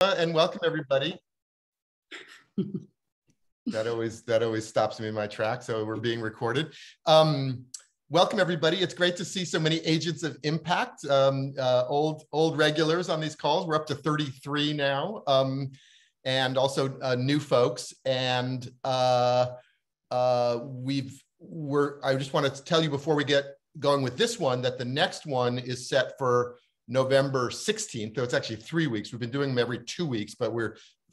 And welcome everybody. That always stops me in my track, so we're being recorded. Welcome everybody. It's great to see so many agents of impact, old regulars on these calls. We're up to 33 now, and also new folks. And I just want to tell you before we get going with this one that the next one is set for November 16th, though it's actually 3 weeks. We've been doing them every 2 weeks, but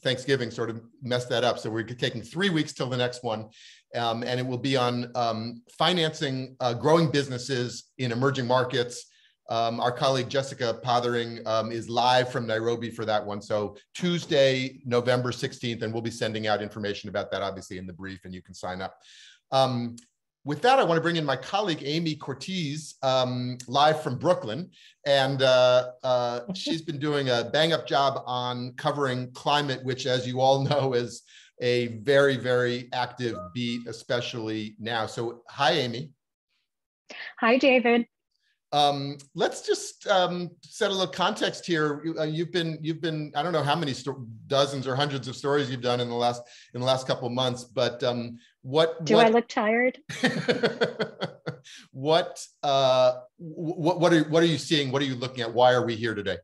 Thanksgiving sort of messed that up. So we're taking 3 weeks till the next one. And it will be on financing growing businesses in emerging markets. Our colleague Jessica Pothering is live from Nairobi for that one. So Tuesday, November 16th, and we'll be sending out information about that obviously in the brief, and you can sign up. With that, I want to bring in my colleague, Amy Cortese, live from Brooklyn. And she's been doing a bang-up job on covering climate, which, as you all know, is a very, very active beat, especially now. So hi, Amy. Hi, David. Let's just set a little context here. You've been I don't know how many dozens or hundreds of stories you've done in the last couple of months, but what I look tired? What are you seeing? What are you looking at? Why are we here today?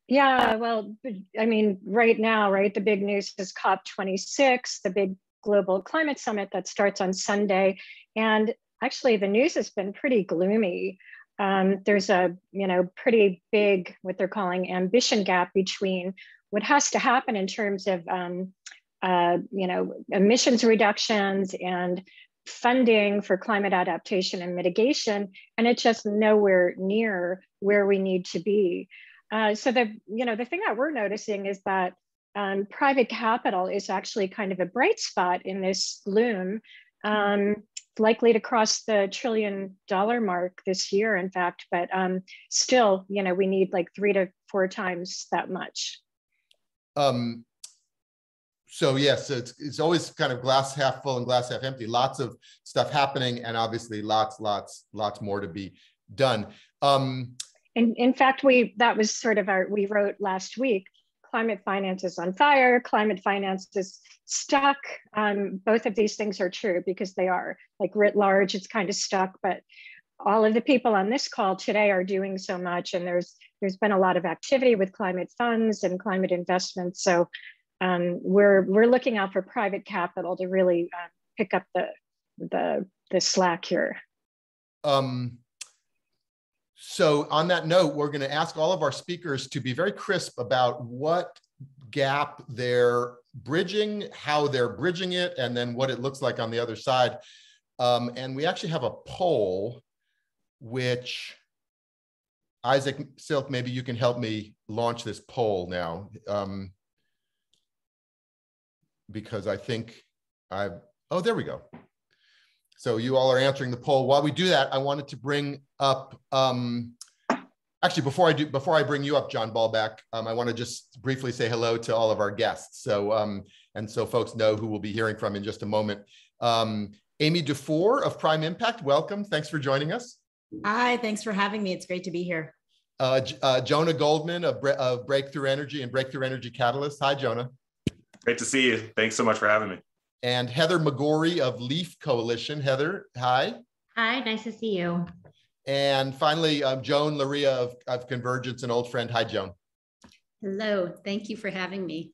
Yeah, well, I mean, right now, right, the big news is COP26, the big global climate summit that starts on Sunday, and actually, the news has been pretty gloomy. There's a pretty big, what they're calling ambition gap between what has to happen in terms of emissions reductions and funding for climate adaptation and mitigation, and it's just nowhere near where we need to be. So the thing that we're noticing is that private capital is actually kind of a bright spot in this gloom. Likely to cross the $1 trillion mark this year, in fact, but still, we need like 3 to 4 times that much. So yes, it's always kind of glass half full and glass half empty. Lots of stuff happening, and obviously lots more to be done. In fact, that was sort of we wrote last week. Climate finance is on fire. Climate finance is stuck. Both of these things are true because they are, like, writ large, it's kind of stuck, but all of the people on this call today are doing so much, and there's been a lot of activity with climate funds and climate investments. So we're looking out for private capital to really pick up the slack here. So on that note, we're going to ask all of our speakers to be very crisp about what gap they're bridging, how they're bridging it, and then what it looks like on the other side. And we actually have a poll, which Isaac Silk, maybe you can help me launch this poll now, because I think oh, there we go. So you all are answering the poll. While we do that, I wanted to bring up, actually, before I bring you up, John Balbach, I want to just briefly say hello to all of our guests. So, and so folks know who we'll be hearing from in just a moment. Amy Duffuor of Prime Impact, welcome. Thanks for joining us. Hi, thanks for having me. It's great to be here. Jonah Goldman of Breakthrough Energy and Breakthrough Energy Catalyst. Hi, Jonah. Great to see you. Thanks so much for having me. And Heather McGeory of Leaf Coalition. Heather, hi. Hi, nice to see you. And finally, Joan Larrea of Convergence, an old friend. Hi, Joan. Hello, thank you for having me.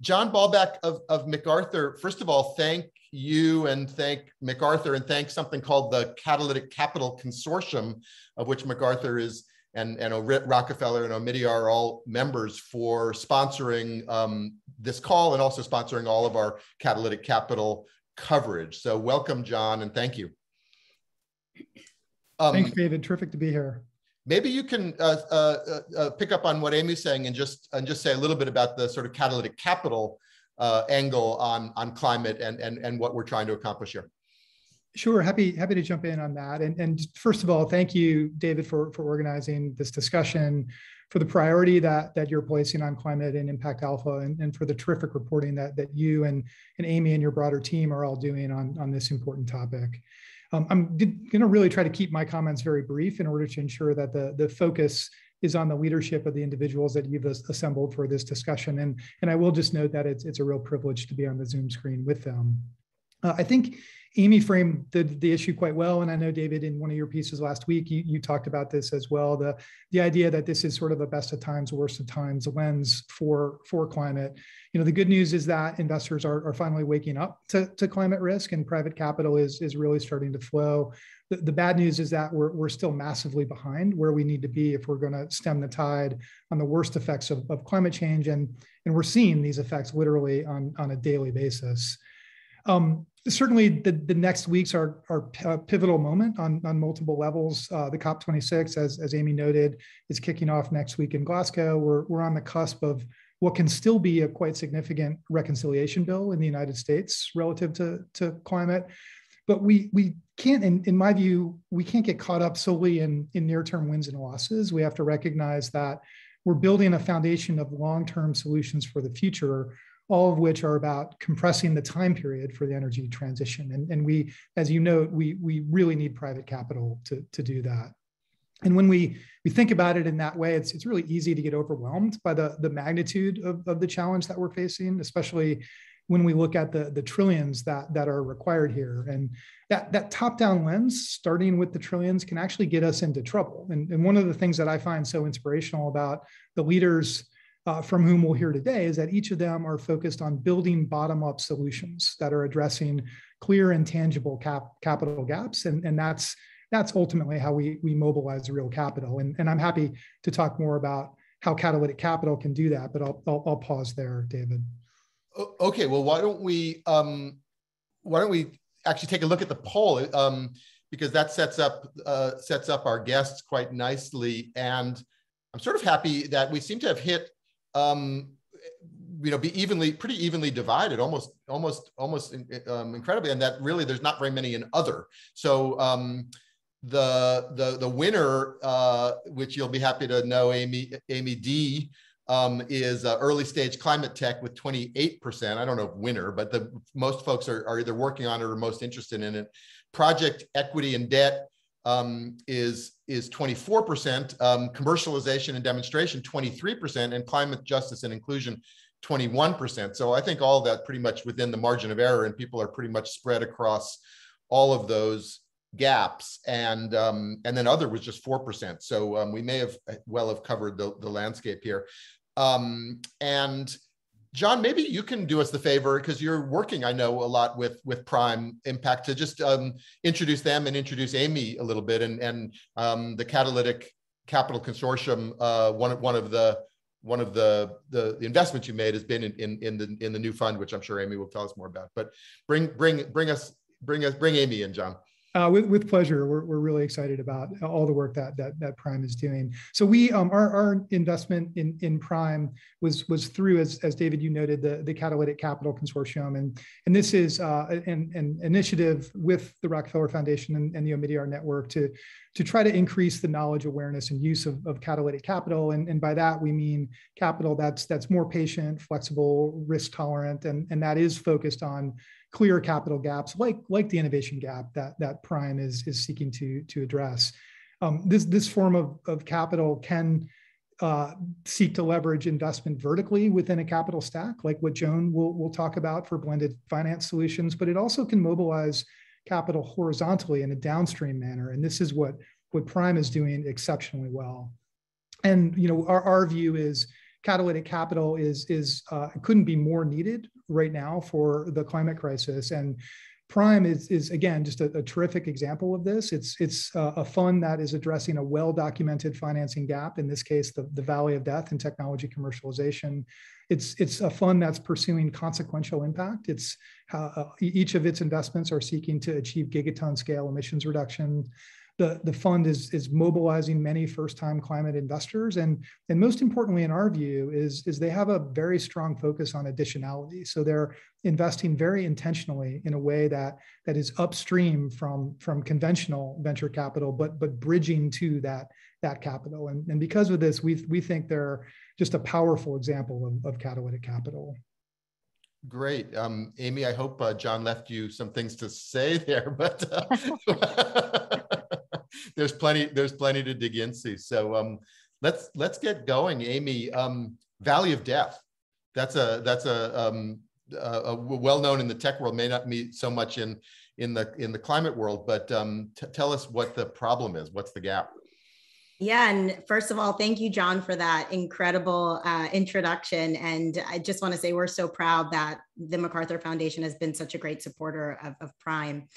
John Balbach of MacArthur, first of all, thank you and thank MacArthur and thank something called the Catalytic Capital Consortium, of which MacArthur is, and Rockefeller and Omidyar are all members, for sponsoring this call and also sponsoring all of our catalytic capital coverage. So welcome, John, and thank you. Thanks, David. Terrific to be here. Maybe you can pick up on what Amy's saying and just say a little bit about the sort of catalytic capital angle on climate and what we're trying to accomplish here. Sure, happy to jump in on that. And first of all, thank you, David, for organizing this discussion, for the priority that you're placing on climate and ImpactAlpha, and for the terrific reporting that you and Amy and your broader team are all doing on this important topic. I'm going to really try to keep my comments very brief in order to ensure that the focus is on the leadership of the individuals that you've assembled for this discussion. And I will just note that it's a real privilege to be on the Zoom screen with them. I think Amy framed the issue quite well. And I know, David, in one of your pieces last week, you talked about this as well, the idea that this is sort of a best of times, worst of times lens for climate. The good news is that investors are finally waking up to climate risk, and private capital is really starting to flow. The bad news is that we're still massively behind where we need to be if we're going to stem the tide on the worst effects of climate change. And we're seeing these effects literally on a daily basis. Certainly, the next weeks are a pivotal moment on multiple levels. The COP26, as Amy noted, is kicking off next week in Glasgow. We're on the cusp of what can still be a quite significant reconciliation bill in the United States relative to climate. But we can't, in my view, we can't get caught up solely in near-term wins and losses. We have to recognize that we're building a foundation of long-term solutions for the future, all of which are about compressing the time period for the energy transition. And we, as you note, we really need private capital to do that. And when we think about it in that way, it's really easy to get overwhelmed by the magnitude of the challenge that we're facing, especially when we look at the trillions that are required here. And that top-down lens, starting with the trillions, can actually get us into trouble. And one of the things that I find so inspirational about the leaders from whom we'll hear today is that each of them are focused on building bottom-up solutions that are addressing clear and tangible capital gaps. And that's ultimately how we mobilize real capital. And I'm happy to talk more about how catalytic capital can do that, but I'll pause there, David. Okay, well, why don't we actually take a look at the poll, because that sets up our guests quite nicely. And I'm sort of happy that we seem to have hit be pretty evenly divided, almost incredibly, and that really there's not very many in other. So the winner, which you'll be happy to know, Amy D, is early stage climate tech with 28%. I don't know if winner, but most folks are either working on it or most interested in it. Project equity and debt is 24%, commercialization and demonstration 23%, and climate justice and inclusion 21%. So I think all of that pretty much within the margin of error, and people are pretty much spread across all of those gaps. And then other was just 4%. So we may have covered the landscape here. And John, maybe you can do us the favor, because you're working, I know, a lot with Prime Impact, to just introduce them and introduce Amy a little bit, and the Catalytic Capital Consortium. One of the investments you made has been in the new fund, which I'm sure Amy will tell us more about. But bring Amy in, John. With pleasure. We're really excited about all the work that Prime is doing. So we our investment in Prime was through, as David, you noted, the Catalytic Capital Consortium, and this is an initiative with the Rockefeller Foundation and the Omidyar Network to try to increase the knowledge, awareness, and use of catalytic capital. And by that we mean capital that's more patient, flexible, risk tolerant, and that is focused on clear capital gaps like the innovation gap that Prime is seeking to address. This form of capital can seek to leverage investment vertically within a capital stack, like what Joan will talk about for blended finance solutions, but it also can mobilize capital horizontally in a downstream manner. And this is what Prime is doing exceptionally well. And our view is catalytic capital couldn't be more needed right now for the climate crisis. And Prime is again, just a terrific example of this. It's a fund that is addressing a well-documented financing gap, in this case, the valley of death in technology commercialization. It's a fund that's pursuing consequential impact. It's each of its investments are seeking to achieve gigaton scale emissions reduction. The fund is mobilizing many first-time climate investors, and most importantly, in our view, is they have a very strong focus on additionality. So they're investing very intentionally in a way that is upstream from conventional venture capital, but bridging to that capital. And because of this, we think they're just a powerful example of catalytic capital. Great. Amy, I hope John left you some things to say there, but there's plenty to dig into. So let's get going, Amy. Valley of Death. That's a well known in the tech world, may not be so much in the climate world, but tell us what the problem is. What's the gap? Yeah, and first of all, thank you, John, for that incredible introduction. And I just want to say we're so proud that the MacArthur Foundation has been such a great supporter of Prime.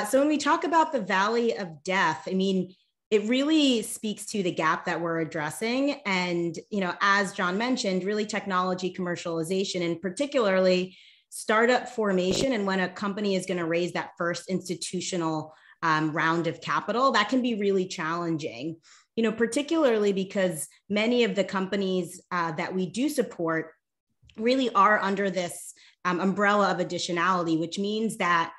So when we talk about the Valley of Death, I mean, it really speaks to the gap that we're addressing. And, you know, as John mentioned, really technology commercialization, and particularly startup formation. And when a company is going to raise that first institutional round of capital, that can be really challenging, you know, particularly because many of the companies that we do support really are under this umbrella of additionality, which means that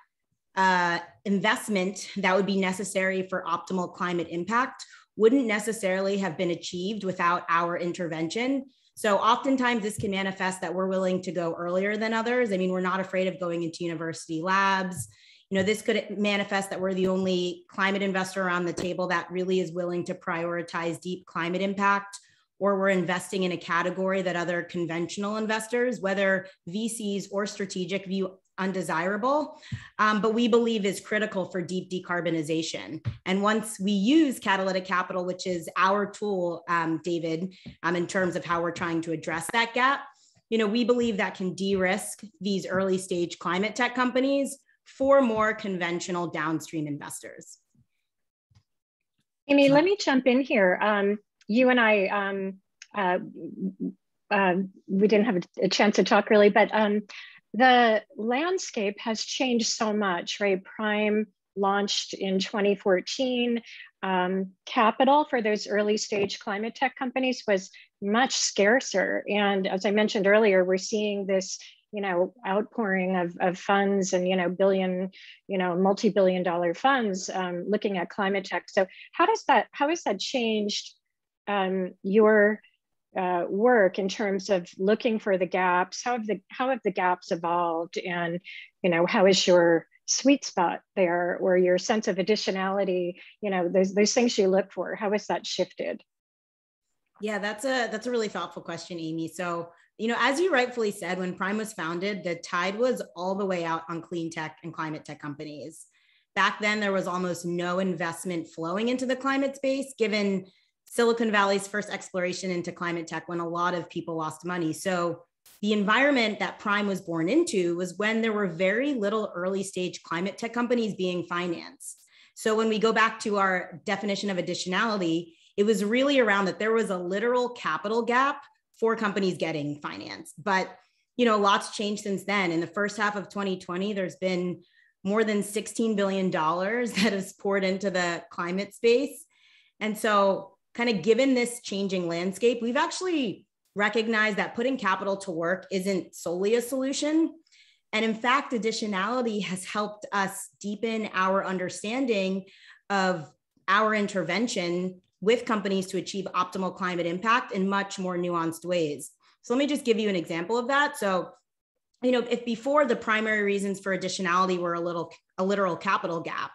investment that would be necessary for optimal climate impact wouldn't necessarily have been achieved without our intervention. So oftentimes this can manifest that we're willing to go earlier than others. I mean, we're not afraid of going into university labs. You know, this could manifest that we're the only climate investor around the table that really is willing to prioritize deep climate impact, or we're investing in a category that other conventional investors, whether VCs or strategic, view undesirable, but we believe is critical for deep decarbonization. And once we use catalytic capital, which is our tool, David, in terms of how we're trying to address that gap, you know, we believe that can de-risk these early stage climate tech companies for more conventional downstream investors. Amy, let me jump in here. You and I, we didn't have a chance to talk really, but the landscape has changed so much, right? Prime launched in 2014. Capital for those early stage climate tech companies was much scarcer. And as I mentioned earlier, we're seeing this, you know, outpouring of funds and, you know, multi-billion dollar funds looking at climate tech. So how has that changed your work in terms of looking for the gaps? How have the gaps evolved, and, you know, how is your sweet spot there, or your sense of additionality? You know, those things you look for. How has that shifted? Yeah, that's a really thoughtful question, Amy. So, you know, as you rightfully said, when Prime was founded, the tide was all the way out on clean tech and climate tech companies. Back then, there was almost no investment flowing into the climate space, given Silicon Valley's first exploration into climate tech, when a lot of people lost money. So the environment that Prime was born into was when there were very little early stage climate tech companies being financed. So when we go back to our definition of additionality, it was really around that there was a literal capital gap for companies getting financed. But, you know, lots changed since then. In the first half of 2020, there's been more than $16 billion that has poured into the climate space. And so kind of given this changing landscape, we've actually recognized that putting capital to work isn't solely a solution. And in fact, additionality has helped us deepen our understanding of our intervention with companies to achieve optimal climate impact in much more nuanced ways. So let me just give you an example of that. So, you know, if before the primary reasons for additionality were a literal capital gap,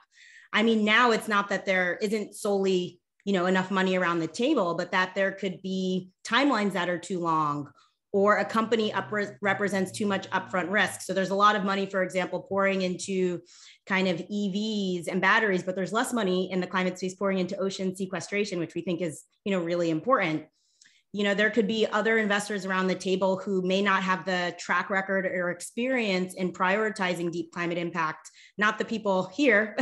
I mean, now it's not that there isn't solely, you know, enough money around the table, but that there could be timelines that are too long, or a company represents too much upfront risk. So there's a lot of money, for example, pouring into kind of EVs and batteries, but there's less money in the climate space pouring into ocean sequestration, which we think is, you know, really important. You know, there could be other investors around the table who may not have the track record or experience in prioritizing deep climate impact, not the people here,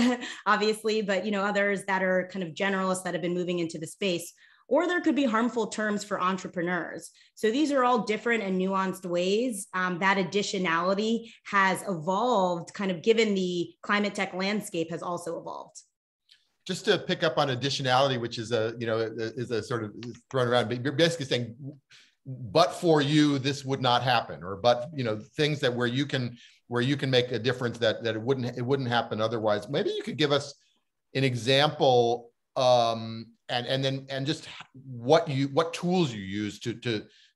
obviously, but, you know, others that are kind of generalists that have been moving into the space. Or there could be harmful terms for entrepreneurs. So these are all different and nuanced ways that additionality has evolved, kind of given the climate tech landscape has also evolved. Just to pick up on additionality, which is a, you know, is a sort of thrown around, but you're basically saying, but for you, this would not happen, or but, you know, things that where you can make a difference that it wouldn't happen otherwise. Maybe you could give us an example, and just what tools you use to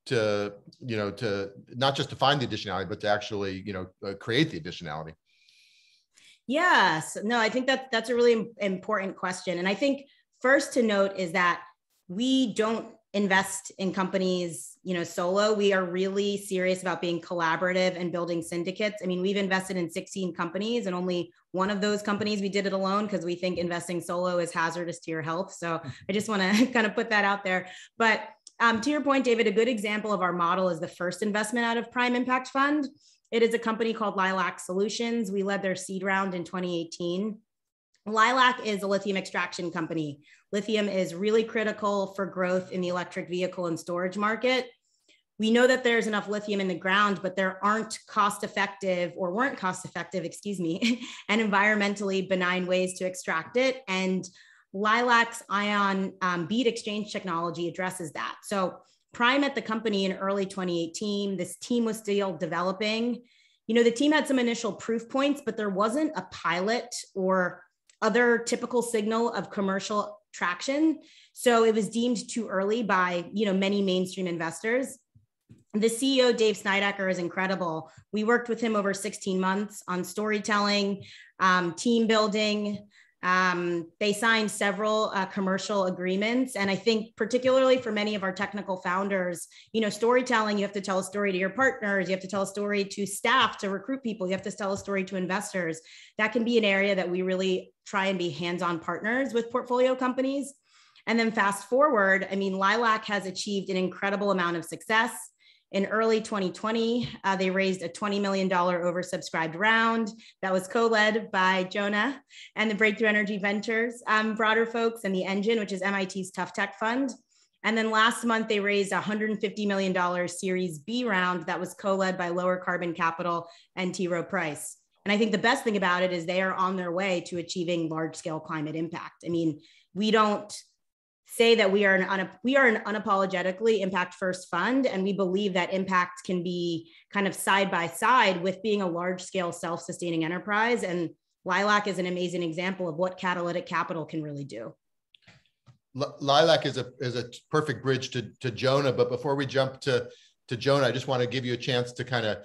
you know, to not just to find the additionality, but to actually, you know, create the additionality. Yes, no, I think that's a really important question. And I think first to note is that we don't invest in companies, solo. We are really serious about being collaborative and building syndicates. I mean, we've invested in 16 companies, and only one of those companies we did it alone because we think investing solo is hazardous to your health. So I just want to kind of put that out there. But to your point, David, a good example of our model is the first investment out of Prime Impact Fund. It is a company called Lilac Solutions. We led their seed round in 2018. Lilac is a lithium extraction company. Lithium is really critical for growth in the electric vehicle and storage market. We know that there's enough lithium in the ground, but there weren't cost-effective, and environmentally benign ways to extract it. And Lilac's ion bead exchange technology addresses that. So Prime at the company in early 2018, this team was still developing. The team had some initial proof points, but there wasn't a pilot or other typical signal of commercial traction. So it was deemed too early by, many mainstream investors. The CEO, Dave Snidecker, is incredible. We worked with him over 16 months on storytelling, team building. They signed several commercial agreements. And I think particularly for many of our technical founders, storytelling, you have to tell a story to your partners, you have to tell a story to staff to recruit people, you have to tell a story to investors. That can be an area that we really try and be hands-on partners with portfolio companies. And then fast forward, Lilac has achieved an incredible amount of success. In early 2020, they raised a $20 million oversubscribed round that was co-led by Jonah and the Breakthrough Energy Ventures broader folks, and the Engine, which is MIT's Tough Tech Fund. And then last month, they raised a $150 million Series B round that was co-led by Lower Carbon Capital and T. Rowe Price. And I think the best thing about it is they are on their way to achieving large-scale climate impact. We don't say that we are an unapologetically impact first fund, and we believe that impact can be kind of side by side with being a large scale self-sustaining enterprise. And Lilac is an amazing example of what catalytic capital can really do. Lilac is a perfect bridge to Jonah, but before we jump to Jonah, I just want to give you a chance to kind of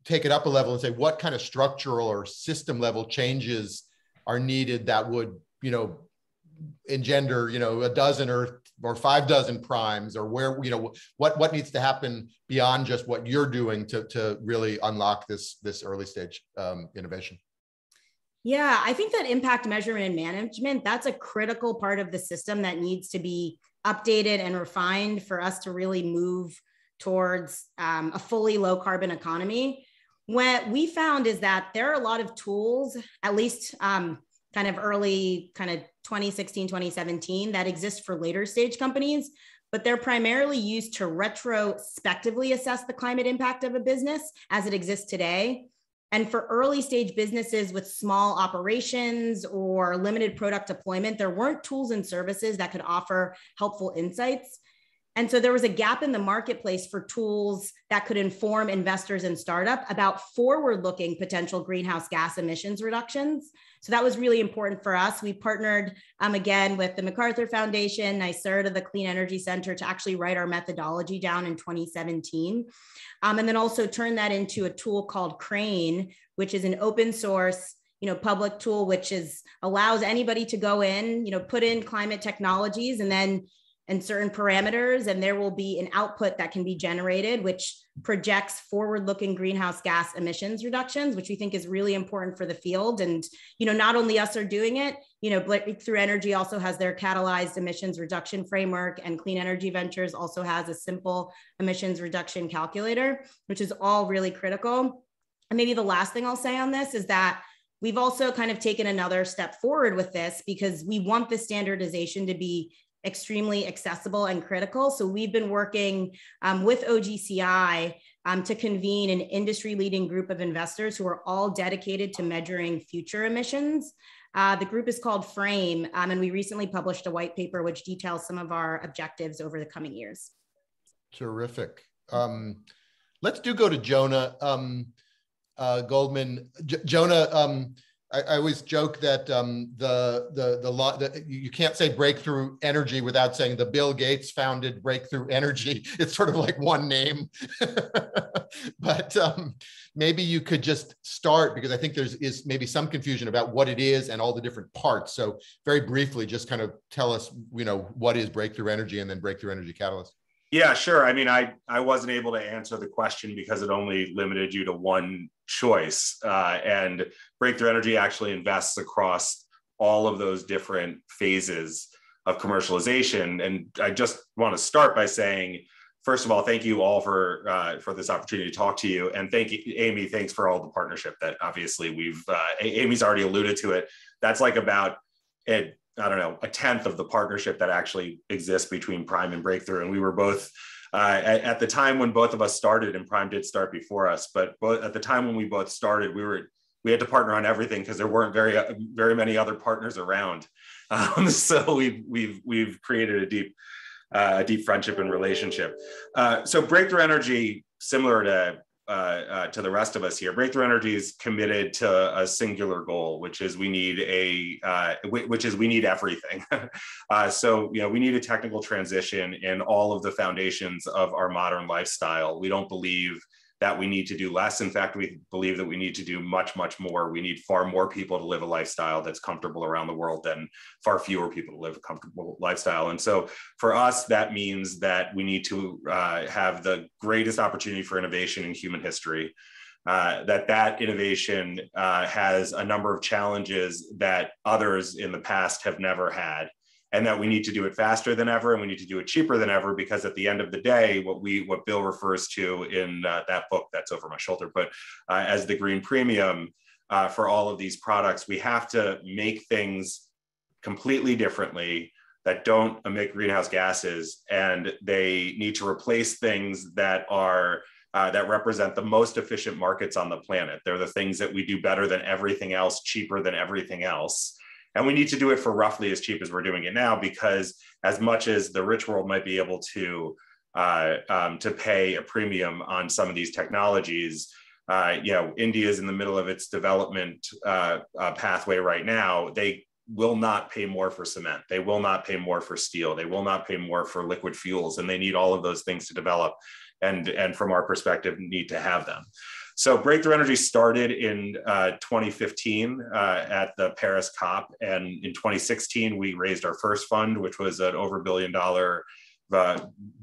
take it up a level and say what kind of structural or system level changes are needed that would, engender, a dozen or 5 dozen primes, or where, what needs to happen beyond just what you're doing to really unlock this early stage innovation? Yeah, I think that impact measurement and management, that's a critical part of the system that needs to be updated and refined for us to really move towards a fully low carbon economy. What we found is that there are a lot of tools, at least kind of early 2016, 2017, that exist for later stage companies, but they're primarily used to retrospectively assess the climate impact of a business as it exists today. And for early stage businesses with small operations or limited product deployment, there weren't tools and services that could offer helpful insights. And so there was a gap in the marketplace for tools that could inform investors and startup about forward-looking potential greenhouse gas emissions reductions. So that was really important for us. We partnered again with the MacArthur Foundation, NYSERDA, the Clean Energy Center, to actually write our methodology down in 2017. And then also turn that into a tool called Crane, which is an open source, public tool, which allows anybody to go in, put in climate technologies and certain parameters, and there will be an output that can be generated, which projects forward-looking greenhouse gas emissions reductions, which we think is really important for the field. And, not only us are doing it, Breakthrough Energy also has their catalyzed emissions reduction framework, and Clean Energy Ventures also has a simple emissions reduction calculator, which is all really critical. And maybe the last thing I'll say on this is that we've also kind of taken another step forward with this because we want the standardization to be extremely accessible and critical. So we've been working with OGCI to convene an industry-leading group of investors who are all dedicated to measuring future emissions. The group is called Frame, and we recently published a white paper which details some of our objectives over the coming years. Terrific. Let's go to Jonah Goldman. Jonah, I always joke that you can't say Breakthrough Energy without saying the Bill Gates founded Breakthrough Energy. It's sort of like one name. but maybe you could just start, because I think is maybe some confusion about what it is and all the different parts. So very briefly, just kind of tell us, what is breakthrough energy and then breakthrough energy catalyst. Yeah, sure. I mean, I wasn't able to answer the question because it only limited you to one choice. And breakthrough energy actually invests across all of those different phases of commercialization. And I just want to start by saying, first of all, thank you all for this opportunity to talk to you. And thank you, Amy, thanks for all the partnership that obviously Amy's already alluded to it. That's like about a tenth of the partnership that actually exists between Prime and Breakthrough. And we were both, at the time when both of us started, and Prime did start before us, but at the time when we both started, we had to partner on everything because there weren't very many other partners around. So we've created a deep friendship and relationship. So Breakthrough Energy, similar to the rest of us here, Breakthrough Energy is committed to a singular goal, which is we need everything. So we need a technical transition in all of the foundations of our modern lifestyle. We don't believe that we need to do less. In fact, we believe that we need to do much, much more. We need far more people to live a lifestyle that's comfortable around the world than far fewer people to live a comfortable lifestyle. And so for us, that means that we need to have the greatest opportunity for innovation in human history. That innovation has a number of challenges that others in the past have never had, and that we need to do it faster than ever, and we need to do it cheaper than ever, because at the end of the day, what Bill refers to in that book that's over my shoulder, but as the green premium for all of these products, we have to make things completely differently that don't emit greenhouse gases, and they need to replace things that are that represent the most efficient markets on the planet. They're the things that we do better than everything else, cheaper than everything else. And we need to do it for roughly as cheap as we're doing it now, because as much as the rich world might be able to pay a premium on some of these technologies, India is in the middle of its development pathway right now. They will not pay more for cement. They will not pay more for steel. They will not pay more for liquid fuels. And they need all of those things to develop. And from our perspective, need to have them. So Breakthrough Energy started in 2015 at the Paris COP. And in 2016, we raised our first fund, which was an over $1 billion,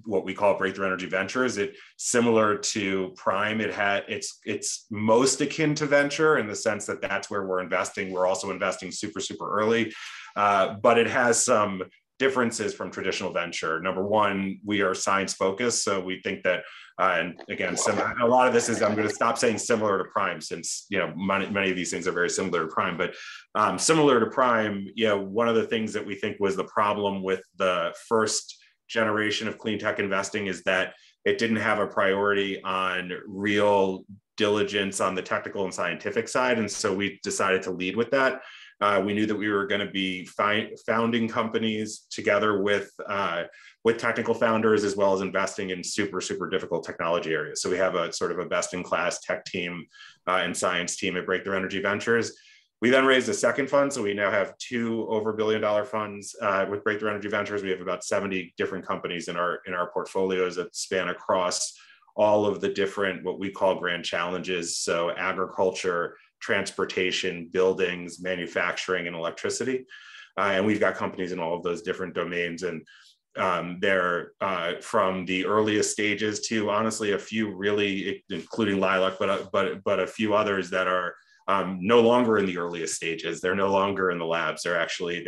what we call Breakthrough Energy Ventures. It similar to Prime, it's most akin to venture in the sense that that's where we're investing. We're also investing super, super early, but it has some differences from traditional venture. Number one, we are science focused. So we think that, and again, a lot of this is, I'm going to stop saying similar to Prime, since, many of these things are very similar to Prime, but similar to Prime, one of the things that we think was the problem with the first generation of clean tech investing is that it didn't have a priority on real diligence on the technical and scientific side. And so we decided to lead with that. We knew that we were going to be founding companies together with technical founders, as well as investing in super, super difficult technology areas. So we have a sort of a best-in-class tech team and science team at Breakthrough Energy Ventures. We then raised a second fund. So we now have 2 over $1 billion funds with Breakthrough Energy Ventures. We have about 70 different companies in our portfolios that span across all of the different, what we call grand challenges. So agriculture, transportation, buildings, manufacturing, and electricity. And we've got companies in all of those different domains. And they're from the earliest stages to honestly a few really, including Lilac, but a few others that are no longer in the earliest stages. They're no longer in the labs. They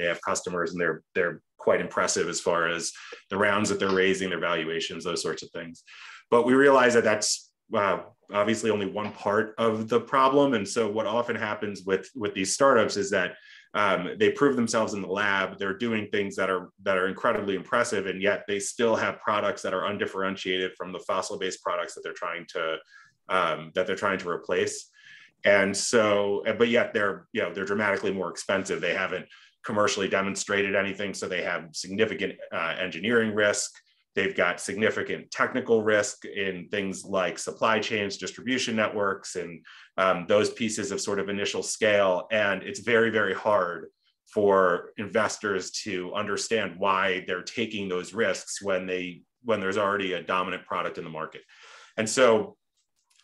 have customers, and they're quite impressive as far as the rounds that they're raising, their valuations, those sorts of things. But we realize that that's obviously only one part of the problem. And so what often happens with these startups is that they prove themselves in the lab. They're doing things that are incredibly impressive, and yet they still have products that are undifferentiated from the fossil-based products that they're trying to replace. And so, but yet they're dramatically more expensive. They haven't commercially demonstrated anything, so they have significant engineering risk. They've got significant technical risk in things like supply chains, distribution networks, and those pieces of sort of initial scale. And it's very, very hard for investors to understand why they're taking those risks when there's already a dominant product in the market. And so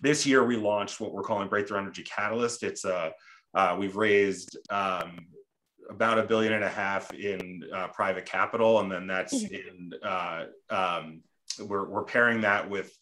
this year we launched what we're calling Breakthrough Energy Catalyst. It's we've raised about $1.5 billion in private capital, and then that's in we're pairing that with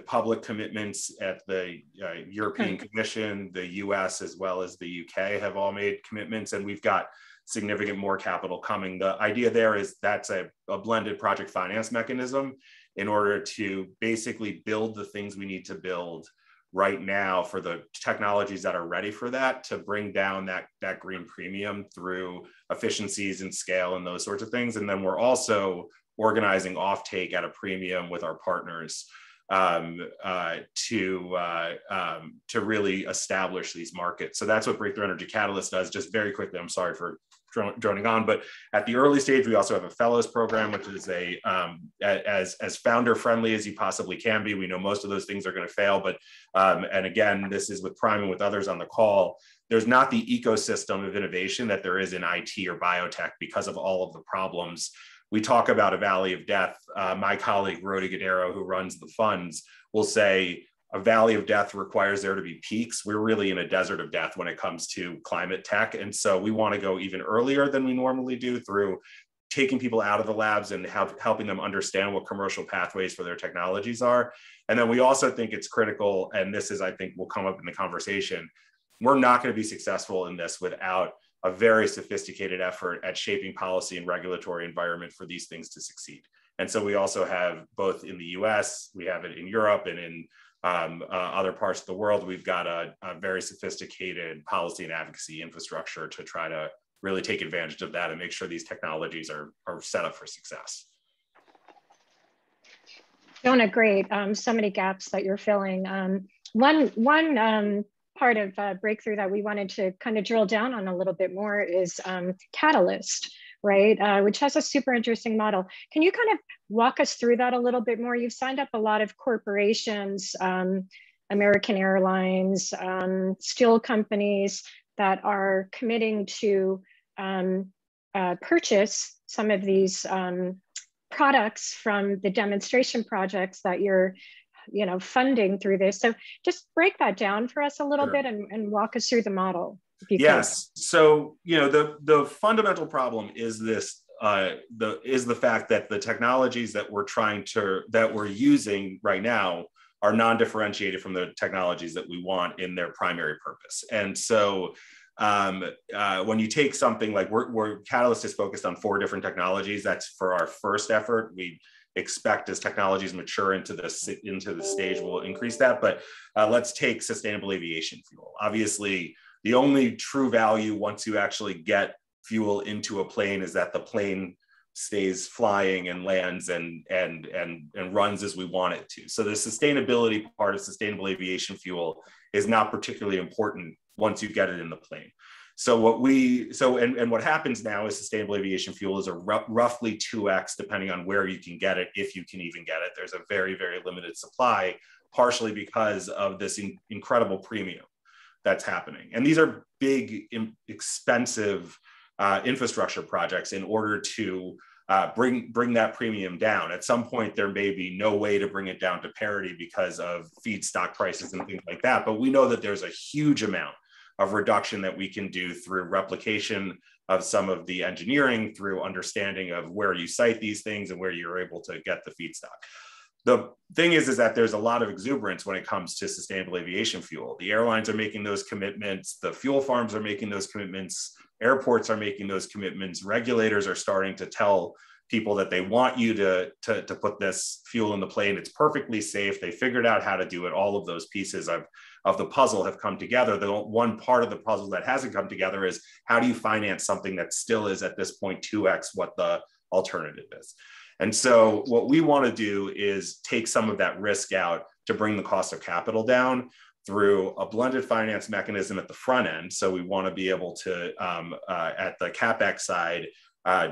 public commitments at the European Commission, the US, as well as the UK have all made commitments, and we've got significant more capital coming. The idea there is that's a blended project finance mechanism in order to basically build the things we need to build right now for the technologies that are ready for that, to bring down that green premium through efficiencies and scale and those sorts of things. And then we're also organizing offtake at a premium with our partners to really establish these markets. So that's what Breakthrough Energy Catalyst does. Just very quickly, I'm sorry for joining on, but at the early stage, we also have a fellows program, which is as founder friendly as you possibly can be. We know most of those things are going to fail, but and again, this is with Prime and with others on the call. There's not the ecosystem of innovation that there is in IT or biotech because of all of the problems. We talk about a valley of death. My colleague, Rody Gadero, who runs the funds, will say a valley of death requires there to be peaks. We're really in a desert of death when it comes to climate tech. And so we want to go even earlier than we normally do through taking people out of the labs and helping them understand what commercial pathways for their technologies are. And then we also think it's critical, and this is, I think, will come up in the conversation, we're not going to be successful in this without a very sophisticated effort at shaping policy and regulatory environment for these things to succeed. And so we also have, both in the US, we have it in Europe, and in other parts of the world, we've got a very sophisticated policy and advocacy infrastructure to try to really take advantage of that and make sure these technologies are set up for success. Jonah, great. So many gaps that you're filling. One part of Breakthrough that we wanted to kind of drill down on a little bit more is Catalyst, right? Which has a super interesting model. Can you kind of walk us through that a little bit more? You've signed up a lot of corporations, American Airlines, steel companies that are committing to purchase some of these products from the demonstration projects that you're funding through this. So just break that down for us a little bit and walk us through the model. Yes. So, the fundamental problem is this, the fact that the technologies that we're using right now are non-differentiated from the technologies that we want in their primary purpose. And so when you take something like Catalyst is focused on 4 different technologies. That's for our first effort. We expect as technologies mature into the stage, we'll increase that. But let's take sustainable aviation fuel. Obviously, the only true value once you actually get fuel into a plane is that the plane stays flying and lands and runs as we want it to. So the sustainability part of sustainable aviation fuel is not particularly important once you get it in the plane. So what happens now is sustainable aviation fuel is a roughly 2x, depending on where you can get it, if you can even get it. There's a very, very limited supply, partially because of this incredible premium that's happening. And these are big, expensive infrastructure projects in order to bring that premium down. At some point, there may be no way to bring it down to parity because of feedstock prices and things like that. But we know that there's a huge amount of reduction that we can do through replication of some of the engineering, through understanding of where you site these things and where you're able to get the feedstock. The thing is that there's a lot of exuberance when it comes to sustainable aviation fuel. The airlines are making those commitments, the fuel farms are making those commitments, airports are making those commitments, regulators are starting to tell people that they want you to put this fuel in the plane. It's perfectly safe. They figured out how to do it. All of those pieces of the puzzle have come together. The one part of the puzzle that hasn't come together is how do you finance something that still is at this point 2x what the alternative is? And so what we want to do is take some of that risk out to bring the cost of capital down through a blended finance mechanism at the front end. So we want to be able to, at the CapEx side,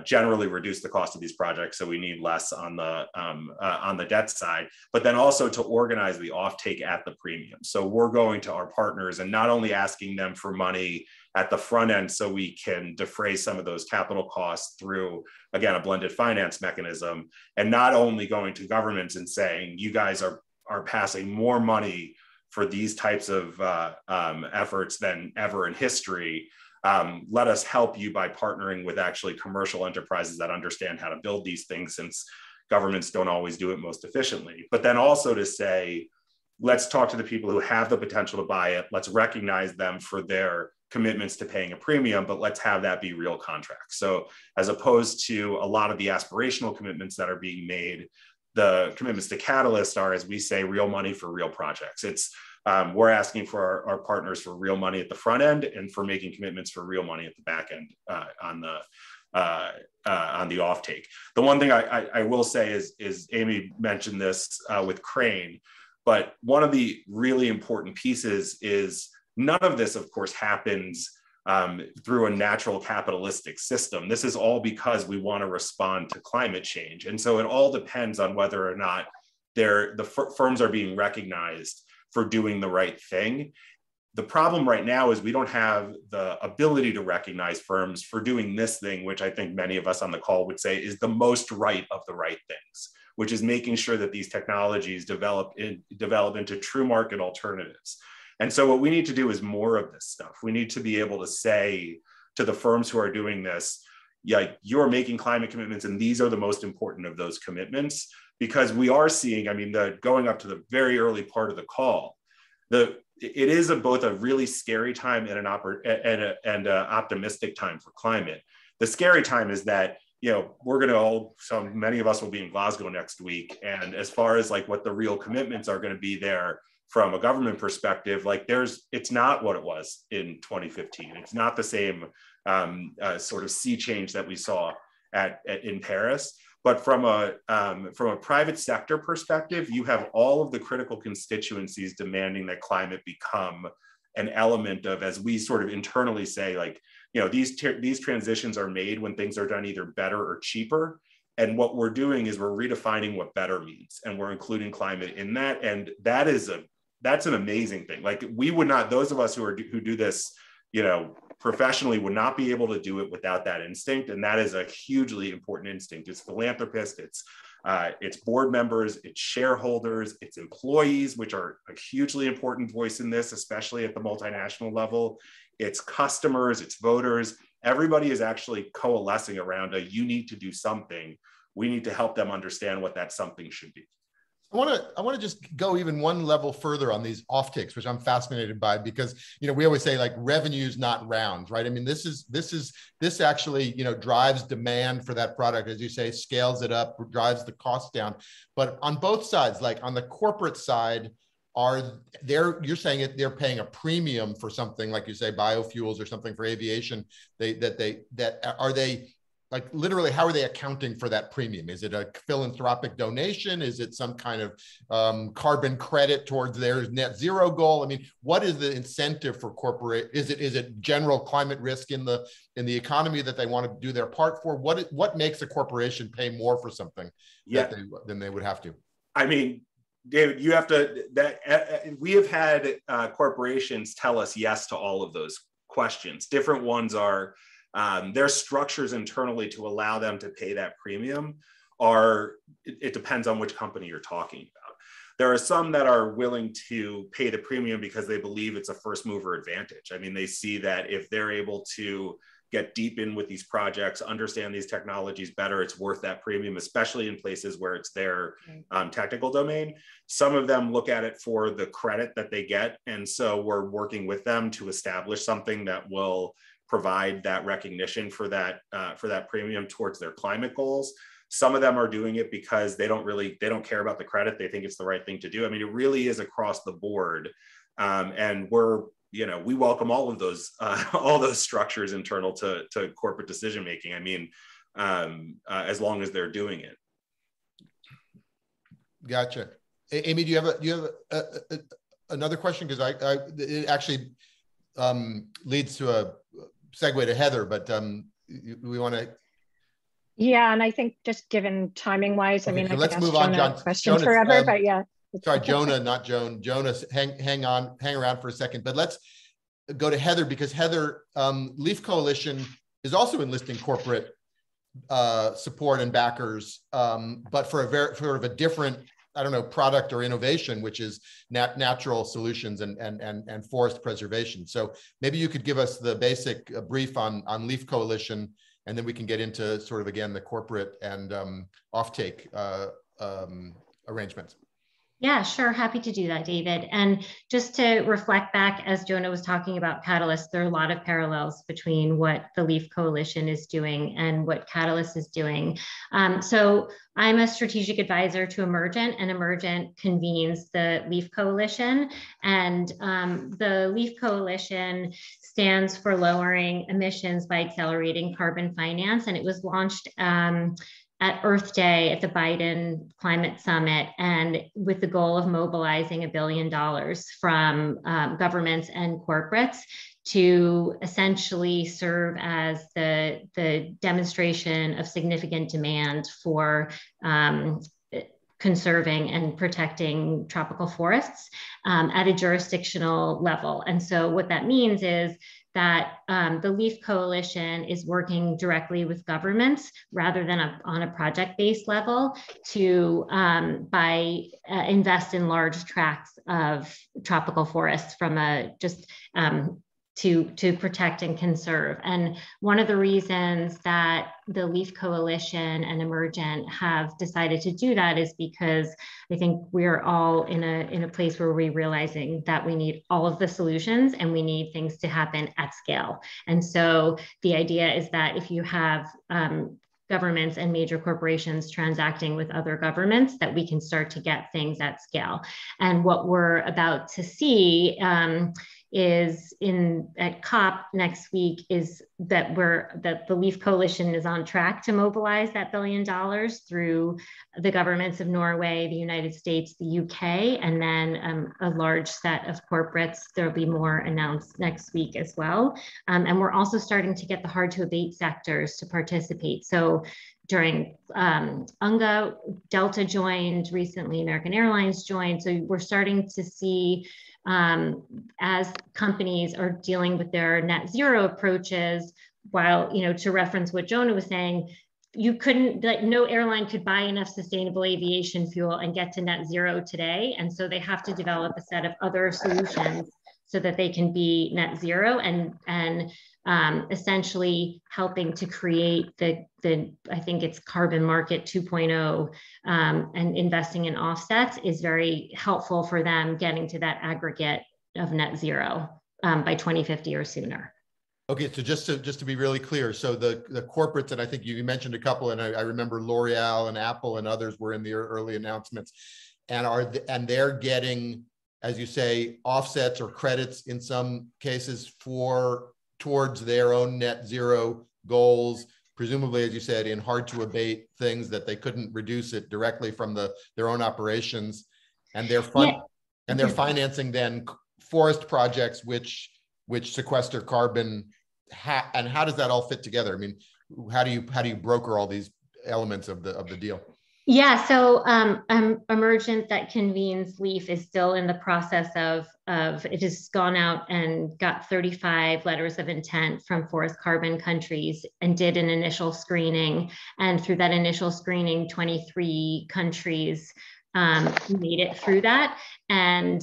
generally reduce the cost of these projects. So we need less on the debt side, but then also to organize the offtake at the premium. So we're going to our partners and not only asking them for money at the front end so we can defray some of those capital costs through, again, a blended finance mechanism, and not only going to governments and saying, you guys are are passing more money for these types of efforts than ever in history. Let us help you by partnering with actually commercial enterprises that understand how to build these things, since governments don't always do it most efficiently. But then also to say, let's talk to the people who have the potential to buy it. Let's recognize them for their commitments to paying a premium, but let's have that be real contracts. So as opposed to a lot of the aspirational commitments that are being made, the commitments to Catalyst are, as we say, real money for real projects. It's we're asking for our partners for real money at the front end and for making commitments for real money at the back end on the offtake. The one thing I will say is Amy mentioned this with Crane, but one of the really important pieces is none of this, of course, happens through a natural capitalistic system. This is all because we want to respond to climate change. And so it all depends on whether or not the firms are being recognized for doing the right thing. The problem right now is we don't have the ability to recognize firms for doing this thing, which I think many of us on the call would say is the most right of the right things, which is making sure that these technologies develop into true market alternatives. And so what we need to do is more of this stuff. We need to be able to say to the firms who are doing this, yeah, you're making climate commitments and these are the most important of those commitments, because we are seeing, I mean, going up to the very early part of the call, it is both a really scary time and an optimistic time for climate. The scary time is that, you know, we're going to so many of us will be in Glasgow next week. And as far as like what the real commitments are going to be there from a government perspective, like it's not what it was in 2015. It's not the same sort of sea change that we saw in Paris. But from a private sector perspective, you have all of the critical constituencies demanding that climate become an element of, as we sort of internally say, like, you know, these transitions are made when things are done either better or cheaper. And what we're doing is we're redefining what better means, and we're including climate in that. And that's an amazing thing. Like, we would not, those of us who do this, you know, professionally would not be able to do it without that instinct. And that is a hugely important instinct. It's philanthropists, it's board members, it's shareholders, it's employees, which are a hugely important voice in this, especially at the multinational level. It's customers, it's voters. Everybody is actually coalescing around you need to do something. We need to help them understand what that something should be. I want to just go even one level further on these offtakes, which I'm fascinated by, because, you know, we always say like revenues, not rounds, right? I mean, this actually, you know, drives demand for that product, as you say, scales it up, drives the cost down. But on both sides, like on the corporate side, you're saying they're paying a premium for something like, you say, biofuels or something for aviation. Are they like literally, how are they accounting for that premium? Is it a philanthropic donation? Is it some kind of carbon credit towards their net zero goal? I mean, what is the incentive for corporate? Is it general climate risk in the economy that they want to do their part for? What makes a corporation pay more for something than they would have to? I mean, David, you have to, we have had corporations tell us yes to all of those questions. Different ones are, their structures internally to allow them to pay that premium it depends on which company you're talking about. There are some that are willing to pay the premium because they believe it's a first mover advantage. I mean, they see that if they're able to get deep in with these projects, understand these technologies better, it's worth that premium, especially in places where it's their technical domain. Some of them look at it for the credit that they get. And so we're working with them to establish something that will provide that recognition for that premium towards their climate goals. Some of them are doing it because they don't care about the credit. They think it's the right thing to do. I mean, it really is across the board. And we welcome all of those structures internal to corporate decision making. I mean, as long as they're doing it. Gotcha. Amy, do you have another question? Because it actually leads to a segue to Heather, but we want to. Yeah, and I think just given timing wise, okay, I mean, so let's move on, John. Questions forever, but yeah. Sorry, Jonah, not Joan. Jonah, hang around for a second, but let's go to Heather, because Heather, Leaf Coalition is also enlisting corporate support and backers, but for a very sort of a different I don't know, product or innovation, which is natural solutions and forest preservation. So maybe you could give us the basic brief on Leaf Coalition, and then we can get into sort of, again, the corporate and offtake arrangements. Yeah, sure. Happy to do that, David. And just to reflect back, as Jonah was talking about Catalyst, there are a lot of parallels between what the Leaf Coalition is doing and what Catalyst is doing. So I'm a strategic advisor to Emergent, and Emergent convenes the Leaf Coalition. And the Leaf Coalition stands for lowering emissions by accelerating carbon finance. And it was launched at Earth Day at the Biden Climate Summit, and with the goal of mobilizing $1 billion from governments and corporates to essentially serve as the demonstration of significant demand for conserving and protecting tropical forests at a jurisdictional level. And so what that means is that the Leaf Coalition is working directly with governments rather than on a project-based level to invest in large tracts of tropical forests from to protect and conserve. And one of the reasons that the Leaf Coalition and Emergent have decided to do that is because I think we're all in a place where we're realizing that we need all of the solutions and we need things to happen at scale. And so the idea is that if you have governments and major corporations transacting with other governments, that we can start to get things at scale. And what we're about to see is at COP next week is that the Leaf Coalition is on track to mobilize that $1 billion through the governments of Norway, the United States, the UK, and then a large set of corporates. There'll be more announced next week as well. And we're also starting to get the hard to abate sectors to participate. So during UNGA, Delta joined recently, American Airlines joined. So we're starting to see as companies are dealing with their net zero approaches, while, to reference what Jonah was saying, no airline could buy enough sustainable aviation fuel and get to net zero today. And so they have to develop a set of other solutions so that they can be net zero, and essentially helping to create the I think it's carbon market 2.0, and investing in offsets is very helpful for them getting to that aggregate of net zero by 2050 or sooner. Okay, so just to be really clear, so the corporates, and I think you mentioned a couple, and I remember L'Oreal and Apple and others were in the early announcements, and they're getting, as you say, offsets or credits in some cases towards their own net zero goals, presumably, as you said, in hard to abate things that they couldn't reduce it directly from their own operations, and they're financing then forest projects which sequester carbon. And how does that all fit together? I mean, how do you broker all these elements of the deal? Yeah, so Emergent that convenes Leaf is still in the process of it has gone out and got 35 letters of intent from forest carbon countries and did an initial screening. And through that initial screening, 23 countries made it through that. And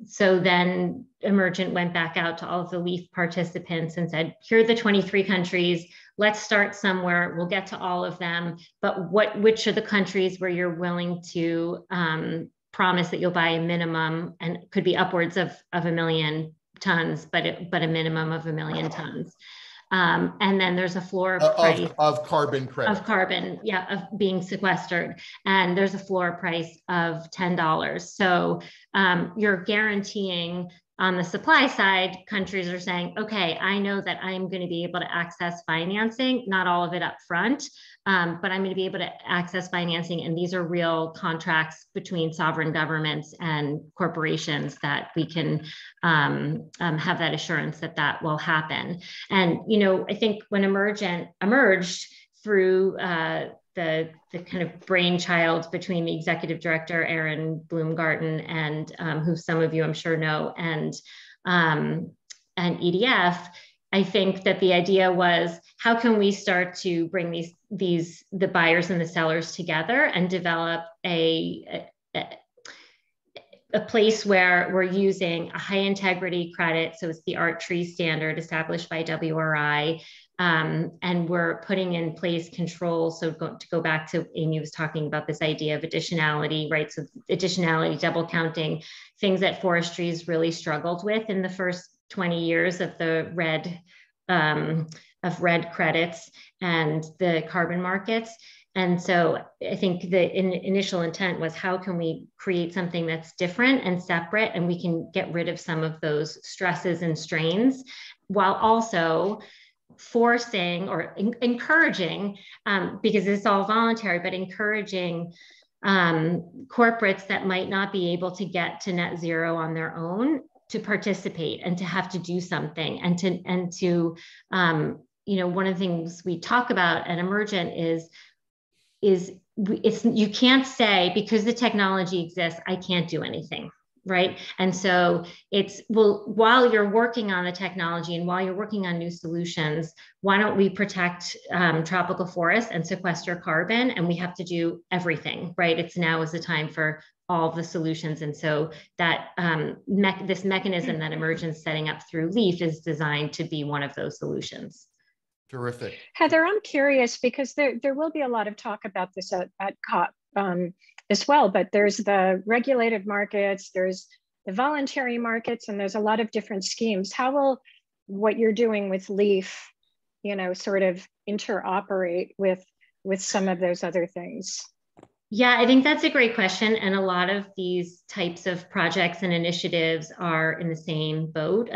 so then Emergent went back out to all of the Leaf participants and said, here are the 23 countries. Let's start somewhere. We'll get to all of them. But which are the countries where you're willing to promise that you'll buy a minimum, and it could be upwards of 1 million tons, but a minimum of 1 million tons. And then there's a floor price of carbon credit. Of carbon, yeah, of being sequestered. And there's a floor price of $10. So you're guaranteeing on the supply side, countries are saying, okay, I know that I'm going to be able to access financing, not all of it up front, but I'm going to be able to access financing. And these are real contracts between sovereign governments and corporations that we can have that assurance that will happen. And, I think when Emergent emerged through the kind of brainchild between the executive director, Aaron Bloomgarten, and who some of you I'm sure know, and EDF, I think that the idea was, how can we start to bring the buyers and the sellers together and develop a place where we're using a high integrity credit. So it's the ART-TREE standard established by WRI. And we're putting in place controls. So to go back to Amy was talking about this idea of additionality, right? So additionality, double counting, things that forestry's really struggled with in the first 20 years of the red credits and the carbon markets. And so I think the initial intent was, how can we create something that's different and separate, and we can get rid of some of those stresses and strains, while also forcing or encouraging, because it's all voluntary, but encouraging corporates that might not be able to get to net zero on their own to participate and to have to do something, and to you know, one of the things we talk about at Emergent is you can't say, because the technology exists, I can't do anything, right? And so it's, well, while you're working on the technology and while you're working on new solutions, why don't we protect tropical forests and sequester carbon? And we have to do everything, right? It's now is the time for all the solutions. And so that this mechanism that Emergent's setting up through LEAF is designed to be one of those solutions. Terrific. Heather, I'm curious, because there will be a lot of talk about this at COP as well, but there's the regulated markets, there's the voluntary markets, and there's a lot of different schemes. How will what you're doing with LEAF, you know, sort of interoperate with some of those other things? Yeah, I think that's a great question. And a lot of these types of projects and initiatives are in the same boat.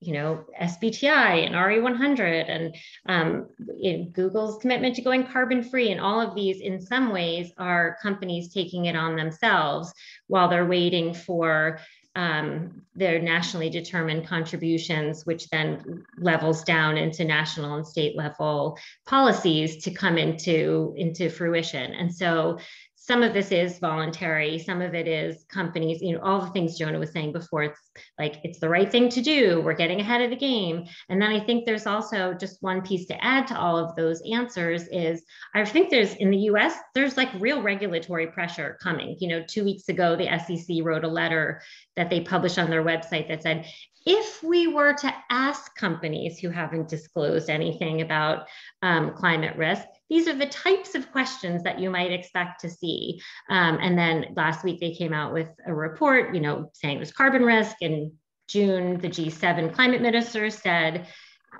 You know, SBTI and RE100 and Google's commitment to going carbon free, and all of these in some ways are companies taking it on themselves while they're waiting for their nationally determined contributions, which then levels down into national and state level policies to come into fruition. And so some of this is voluntary, some of it is companies, you know, all the things Jonah was saying before. It's like, it's the right thing to do. We're getting ahead of the game. And then I think there's also just one piece to add to all of those answers is, I think there's, in the US, there's like real regulatory pressure coming. You know, 2 weeks ago, the SEC wrote a letter that they published on their website that said, if we were to ask companies who haven't disclosed anything about climate risk, these are the types of questions that you might expect to see. And then last week they came out with a report, you know, saying there's carbon risk. In June, the G7 climate ministers said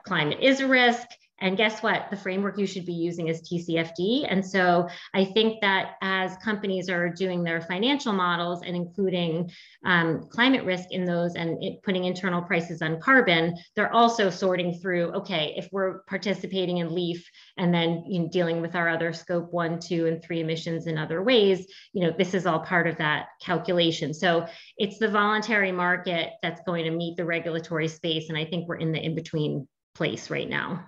climate is a risk. And guess what? The framework you should be using is TCFD. And so I think that as companies are doing their financial models and including climate risk in those and putting internal prices on carbon, they're also sorting through, okay, if we're participating in LEAF and then, you know, dealing with our other scope 1, 2, and 3 emissions in other ways, you know, this is all part of that calculation. So it's the voluntary market that's going to meet the regulatory space. And I think we're in the in-between place right now.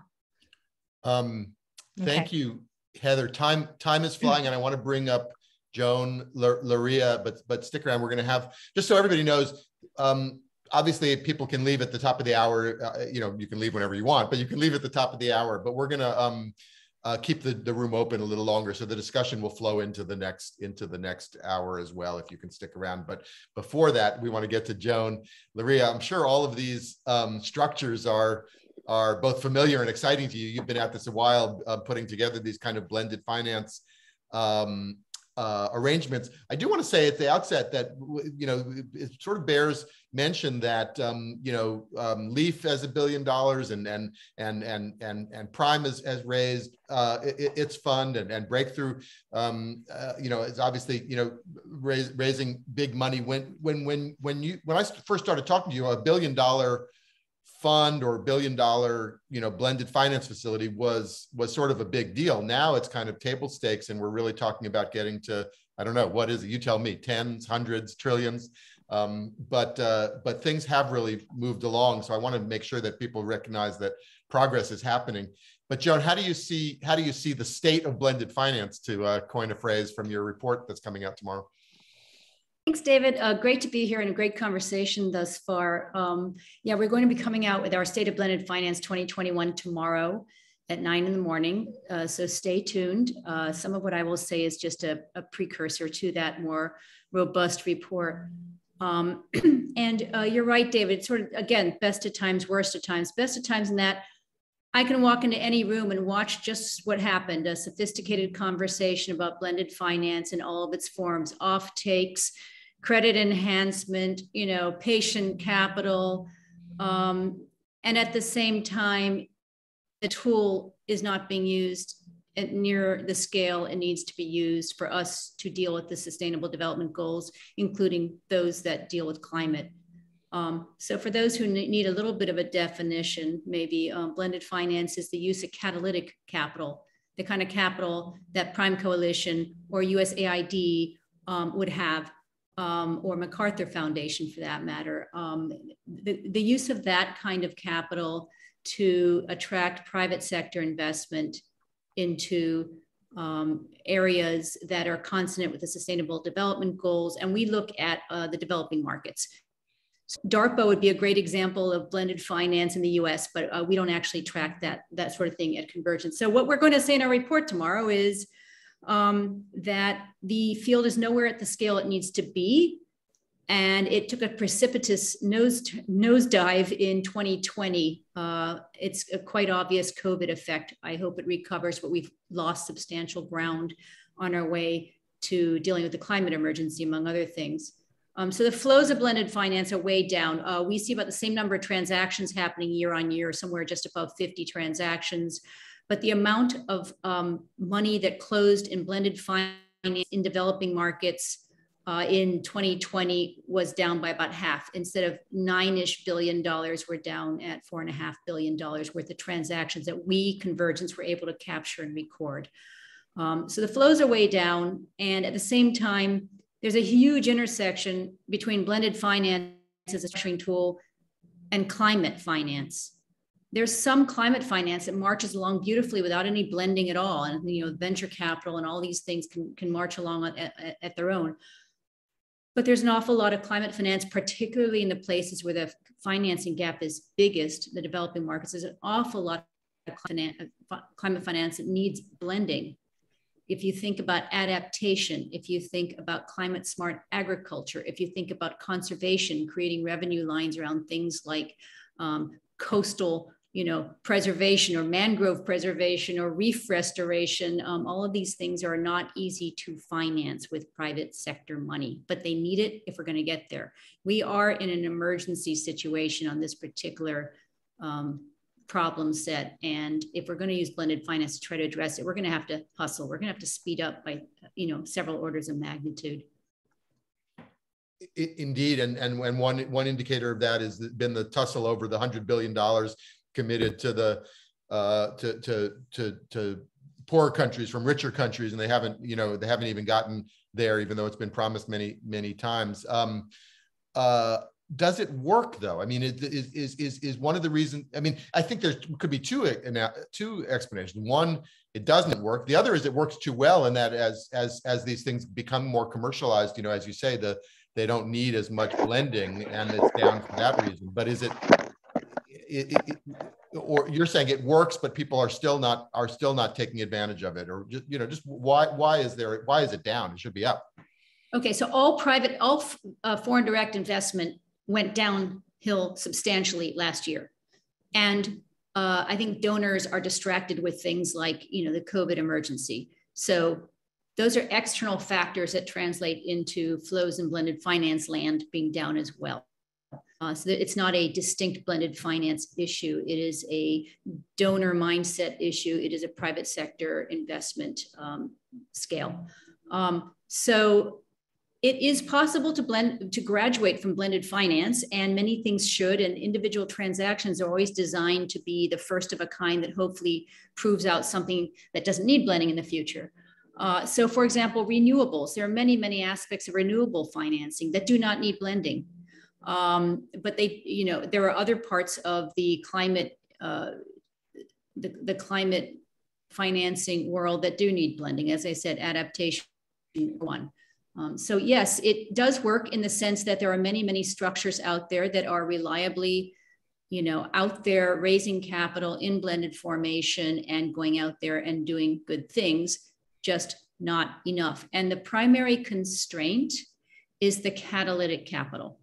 Thank you, Heather. Time is flying, and I want to bring up Joan Larrea, but stick around. We're going to have, just so everybody knows, obviously people can leave at the top of the hour. You know, you can leave whenever you want, but you can leave at the top of the hour. But we're going to keep the room open a little longer, so the discussion will flow into the next hour as well, if you can stick around. But before that, we want to get to Joan Larrea. I'm sure all of these structures are both familiar and exciting to you. You've been at this a while, putting together these kind of blended finance arrangements. I do want to say at the outset that, you know, it sort of bears mention that, you know, LEAF has $1 billion and Prime has raised its fund, and Breakthrough, you know, is obviously, you know, raising big money. When I first started talking to you, $1 billion fund or $1 billion, you know, blended finance facility was sort of a big deal. Now it's kind of table stakes, and we're really talking about getting to, I don't know, what is it? You tell me, tens, hundreds, trillions. But things have really moved along. So I want to make sure that people recognize that progress is happening. But Joan, how do you see the state of blended finance, to coin a phrase from your report that's coming out tomorrow? Thanks, David. Great to be here and a great conversation thus far. Yeah, we're going to be coming out with our State of Blended Finance 2021 tomorrow. at 9 in the morning. So stay tuned. Some of what I will say is just a precursor to that more robust report. And you're right, David, it's sort of, again, best of times, worst of times. Best of times in that I can walk into any room and watch just what happened, a sophisticated conversation about blended finance in all of its forms, offtakes, credit enhancement, patient capital. And at the same time, the tool is not being used at near the scale it needs to be used for us to deal with the Sustainable Development Goals, including those that deal with climate. So for those who need a little bit of a definition, maybe blended finance is the use of catalytic capital, the kind of capital that Prime Coalition or USAID would have, or MacArthur Foundation for that matter. The use of that kind of capital to attract private sector investment into areas that are consonant with the Sustainable Development Goals. And we look at the developing markets. So DARPA would be a great example of blended finance in the US, but we don't actually track that sort of thing at Convergence. So what we're going to say in our report tomorrow is that the field is nowhere at the scale it needs to be. And it took a precipitous nosedive in 2020. It's a quite obvious COVID effect. I hope it recovers, but we've lost substantial ground on our way to dealing with the climate emergency, among other things. So the flows of blended finance are way down. We see about the same number of transactions happening year on year, somewhere just above 50 transactions. But the amount of money that closed in blended finance in developing markets in 2020 was down by about half. Instead of $9-ish billion, we're down at $4.5 billion worth of transactions that we, Convergence, were able to capture and record. So the flows are way down. And at the same time, there's a huge intersection between blended finance as a structuring tool and climate finance. There's some climate finance that marches along beautifully without any blending at all. And venture capital and all these things can march along at their own. But there's an awful lot of climate finance, particularly in the places where the financing gap is biggest, the developing markets. There's an awful lot of climate finance that needs blending. If you think about adaptation, if you think about climate smart agriculture, if you think about conservation, creating revenue lines around things like coastal preservation or mangrove preservation or reef restoration, all of these things are not easy to finance with private sector money, but they need it if we're going to get there. We are in an emergency situation on this particular problem set. And if we're going to use blended finance to try to address it, we're going to have to hustle. We're going to have to speed up by, several orders of magnitude. Indeed. And one indicator of that has been the tussle over the $100 billion committed to the to poorer countries from richer countries, and they haven't even gotten there, even though it's been promised many times. Does it work though? I mean, is one of the reasons? I mean, I think there could be two explanations. One, it doesn't work. The other is it works too well, and that as these things become more commercialized, as you say, they don't need as much blending, and it's down for that reason. But is it or you're saying it works, but people are still not taking advantage of it, or just why is it down? It should be up. Okay, so all foreign direct investment went downhill substantially last year, and I think donors are distracted with things like the COVID emergency. So those are external factors that translate into flows in blended finance land being down as well. So that it's not a distinct blended finance issue. It is a donor mindset issue. It is a private sector investment scale. So it is possible to graduate from blended finance, and many things should, and individual transactions are always designed to be the first of a kind that hopefully proves out something that doesn't need blending in the future. So for example, renewables, there are many aspects of renewable financing that do not need blending. But there are other parts of the climate, the climate financing world that do need blending. As I said, adaptation one. So yes, it does work in the sense that there are many structures out there that are reliably out there raising capital in blended formation and going out there and doing good things, just not enough. And the primary constraint is the catalytic capital.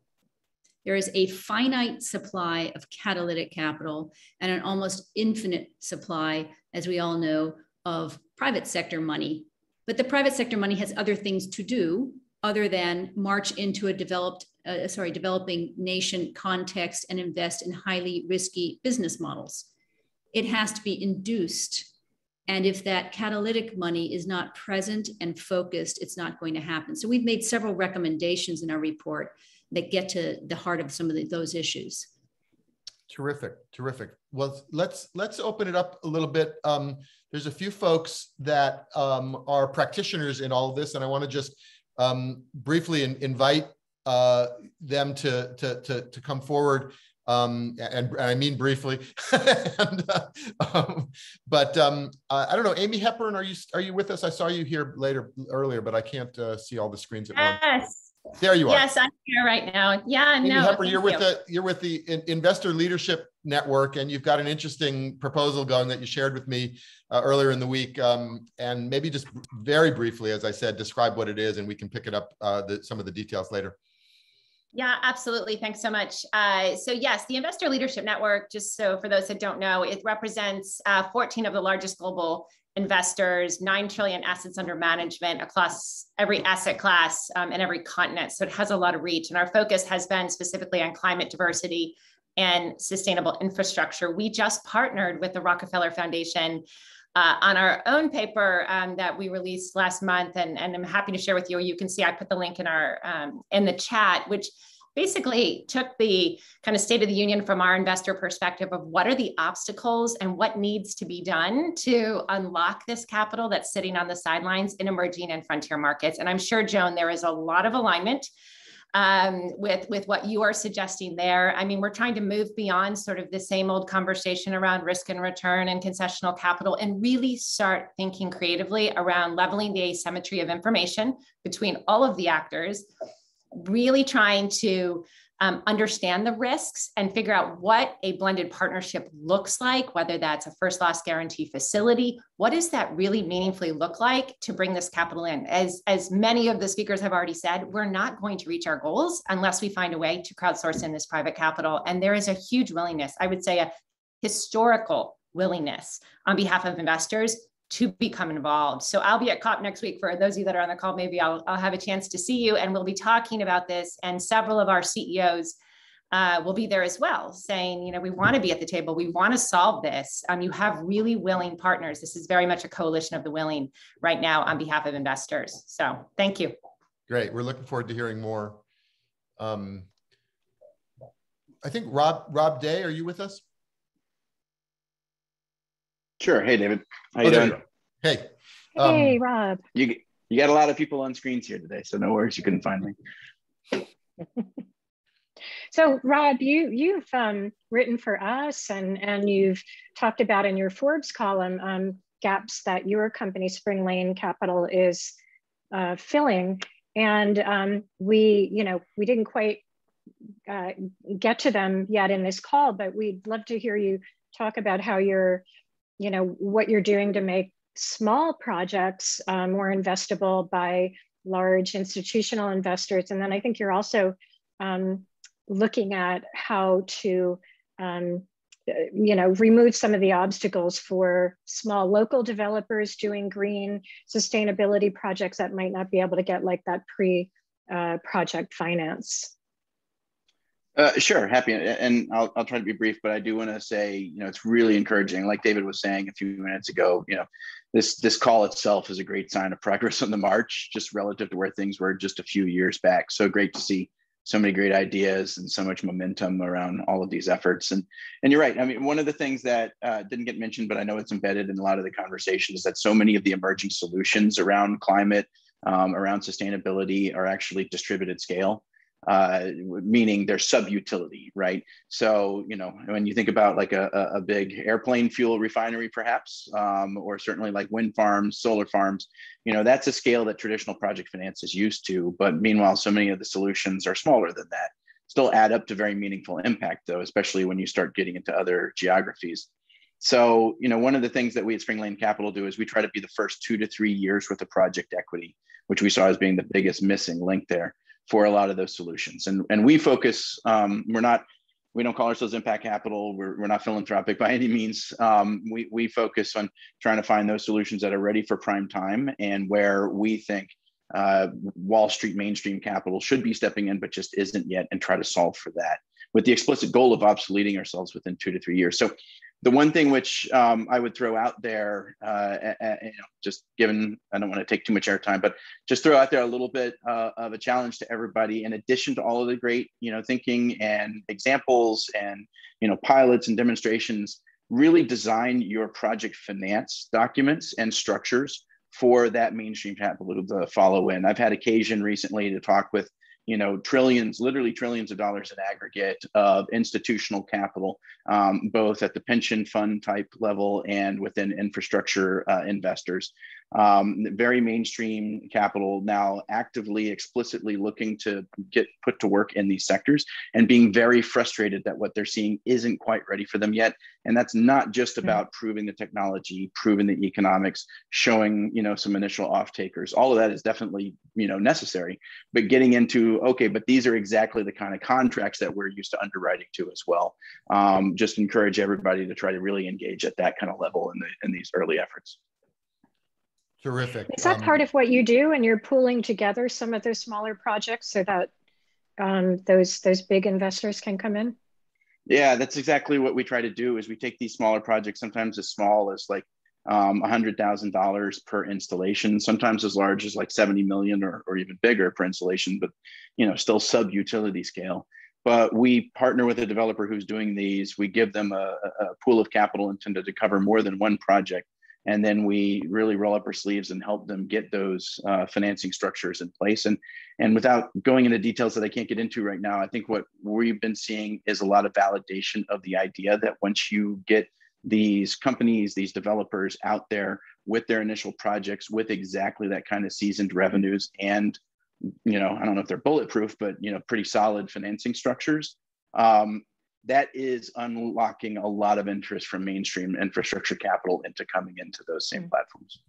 There is a finite supply of catalytic capital and an almost infinite supply, as we all know, of private sector money. But the private sector money has other things to do other than march into a developing nation context and invest in highly risky business models. It has to be induced. And if that catalytic money is not present and focused, it's not going to happen. So we've made several recommendations in our report that get to the heart of some of those issues. Terrific, terrific. Well, let's open it up a little bit. There's a few folks that are practitioners in all of this, and I want to just briefly invite them to come forward. And I mean briefly. I don't know, Amy Hepburn, are you with us? I saw you here earlier, but I can't see all the screens at once. Yes. There you are. Yes, I'm here right now. Yeah, Amy no. Hepburn, you're with the Investor Leadership Network, and you've got an interesting proposal going that you shared with me earlier in the week. And maybe just very briefly, as I said, describe what it is, and we can pick it up some of the details later. Yeah, absolutely. Thanks so much. So yes, the Investor Leadership Network, just so for those that don't know, it represents 14 of the largest global investors, 9 trillion assets under management across every asset class and every continent. So it has a lot of reach. And our focus has been specifically on climate diversity and sustainable infrastructure. We just partnered with the Rockefeller Foundation on our own paper that we released last month. And I'm happy to share with you. You can see I put the link in in the chat, which basically took the kind of state of the union from our investor perspective of what are the obstacles and what needs to be done to unlock this capital that's sitting on the sidelines in emerging and frontier markets. And I'm sure, Joan, there is a lot of alignment with what you are suggesting there. I mean, we're trying to move beyond sort of the same old conversation around risk and return and concessional capital and really start thinking creatively around leveling the asymmetry of information between all of the actors, really trying to understand the risks and figure out what a blended partnership looks like, whether that's a first loss guarantee facility. What does that really meaningfully look like to bring this capital in? As many of the speakers have already said, we're not going to reach our goals unless we find a way to crowdsource in this private capital. And there is a huge willingness, I would say a historical willingness on behalf of investors to become involved. So I'll be at COP next week. For those of you that are on the call, maybe I'll have a chance to see you, and we'll be talking about this. And several of our CEOs will be there as well, saying, we want to be at the table. We want to solve this. You have really willing partners. This is very much a coalition of the willing right now on behalf of investors. So thank you. Great. We're looking forward to hearing more. I think Rob Day, are you with us? Sure. Hey, David. How you doing? Hey. Hey, Rob. You got a lot of people on screens here today, so no worries. You couldn't find me. So, Rob, you've written for us, and you've talked about in your Forbes column gaps that your company, Spring Lane Capital, is filling, and we didn't quite get to them yet in this call, but we'd love to hear you talk about how you're what you're doing to make small projects more investable by large institutional investors. And then I think you're also looking at how to, remove some of the obstacles for small local developers doing green sustainability projects that might not be able to get like that pre-project finance. Sure, happy, and I'll try to be brief, but I do want to say, it's really encouraging. Like David was saying a few minutes ago, this call itself is a great sign of progress on the march, just relative to where things were just a few years back. So great to see so many great ideas and so much momentum around all of these efforts. And you're right. I mean, one of the things that didn't get mentioned, but I know it's embedded in a lot of the conversation, is that so many of the emerging solutions around climate, around sustainability, are actually distributed scale. Meaning they're sub-utility, right? So, when you think about like a big airplane fuel refinery, perhaps, or certainly like wind farms, solar farms, that's a scale that traditional project finance is used to. But meanwhile, so many of the solutions are smaller than that. still add up to very meaningful impact, though, especially when you start getting into other geographies. So, one of the things that we at Spring Lane Capital do is we try to be the first 2 to 3 years with the project equity, which we saw as being the biggest missing link there for a lot of those solutions. And we focus, we don't call ourselves impact capital. We're not philanthropic by any means. We focus on trying to find those solutions that are ready for prime time and where we think Wall Street mainstream capital should be stepping in, but just isn't yet, and try to solve for that with the explicit goal of obsoleting ourselves within 2 to 3 years. So the one thing which I would throw out there, just given, I don't want to take too much airtime, but just throw out there a little bit of a challenge to everybody. In addition to all of the great, thinking and examples and, pilots and demonstrations, really design your project finance documents and structures for that mainstream capital to follow in. I've had occasion recently to talk with, trillions, literally trillions of dollars in aggregate of institutional capital, both at the pension fund type level and within infrastructure investors. Very mainstream capital now actively, explicitly looking to get put to work in these sectors and being very frustrated that what they're seeing isn't quite ready for them yet. And that's not just about proving the technology, proving the economics, showing, some initial off takers. All of that is definitely, necessary, but getting into, okay, but these are exactly the kind of contracts that we're used to underwriting to as well. Just encourage everybody to try to really engage at that kind of level in these early efforts. Terrific. Is that part of what you do, and you're pooling together some of those smaller projects so that those big investors can come in? Yeah, that's exactly what we try to do. Is we take these smaller projects, sometimes as small as like $100,000 per installation, sometimes as large as like 70 million or even bigger per installation, but still sub-utility scale. But we partner with a developer who's doing these. We give them a pool of capital intended to cover more than one project. And then we really roll up our sleeves and help them get those financing structures in place. And without going into details that I can't get into right now, I think what we've been seeing is a lot of validation of the idea that once you get these companies, these developers out there with their initial projects with exactly that kind of seasoned revenues and, I don't know if they're bulletproof, but, pretty solid financing structures, that is unlocking a lot of interest from mainstream infrastructure capital into coming into those same platforms.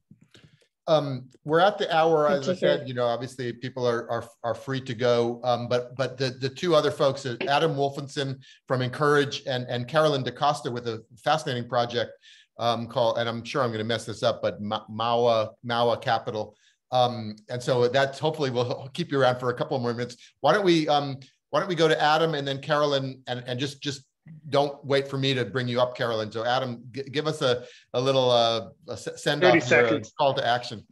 We're at the hour, as I said, obviously people are free to go, but the two other folks, Adam Wolfensohn from Encourage and Carolyn Costa with a fascinating project called, and I'm sure I'm going to mess this up, but Maua Capital. And so that's hopefully we'll keep you around for a couple more minutes. Why don't we go to Adam and then Carolyn, and just don't wait for me to bring you up, Carolyn. So Adam, give us a little send off here, call to action.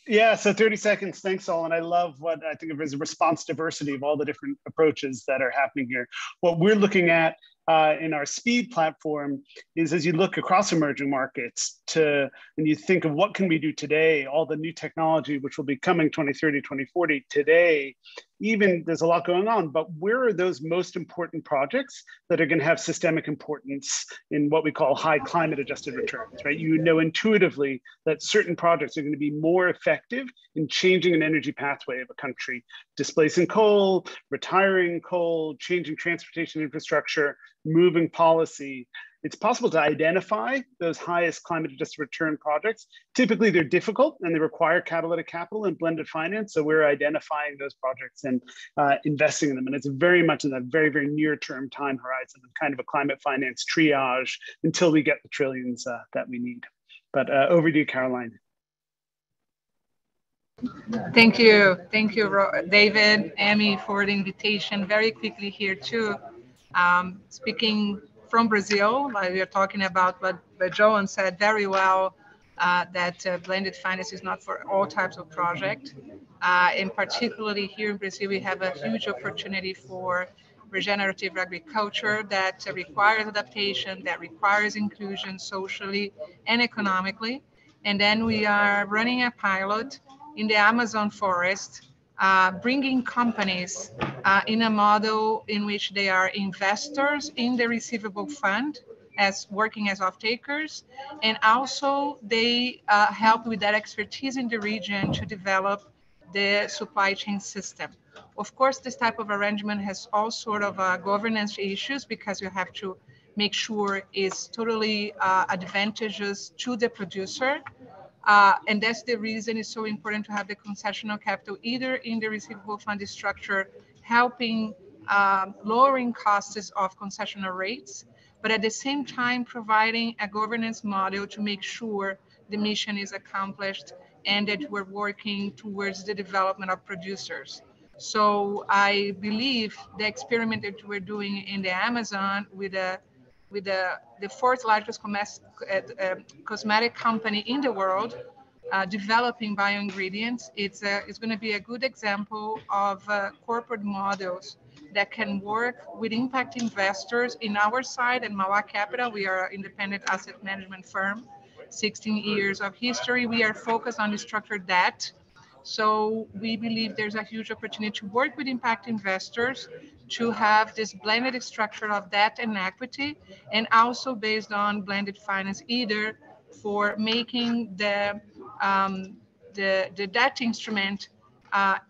Yeah, so 30 seconds. Thanks, all. And I love what I think of as a response diversity of all the different approaches that are happening here. What we're looking at in our speed platform is, as you look across emerging markets and you think of what can we do today, all the new technology which will be coming 2030, 2040 today, even there's a lot going on, but where are those most important projects that are going to have systemic importance in what we call high climate adjusted returns, right? Intuitively that certain projects are going to be more effective in changing an energy pathway of a country, displacing coal, retiring coal, changing transportation infrastructure, moving policy. It's possible to identify those highest climate adjusted return projects. Typically they're difficult and they require catalytic capital and blended finance. So we're identifying those projects and investing in them. And it's very much in that very, very near term time horizon and kind of a climate finance triage until we get the trillions that we need. But over to you, Caroline. Thank you, David, Amy, for the invitation. Very quickly here too. Speaking from Brazil, like we are talking about what Joan said very well, that blended finance is not for all types of projects. And particularly here in Brazil, we have a huge opportunity for regenerative agriculture that requires adaptation, that requires inclusion socially and economically. And then we are running a pilot in the Amazon forest, bringing companies in a model in which they are investors in the receivable fund as working as off-takers, and also they help with that expertise in the region to develop the supply chain system. Of course, this type of arrangement has all sort of governance issues because you have to make sure it's totally advantageous to the producer. And that's the reason it's so important to have the concessional capital either in the receivable fund structure, helping lowering costs of concessional rates, but at the same time providing a governance model to make sure the mission is accomplished and that we're working towards the development of producers. So I believe the experiment that we're doing in the Amazon with the fourth largest cosmetic company in the world, developing bioingredients, it's going to be a good example of corporate models that can work with impact investors. In our side at Mauá Capital, we are an independent asset management firm, 16 years of history. We are focused on structured debt. So we believe there's a huge opportunity to work with impact investors to have this blended structure of debt and equity, and also based on blended finance, either for making the debt instrument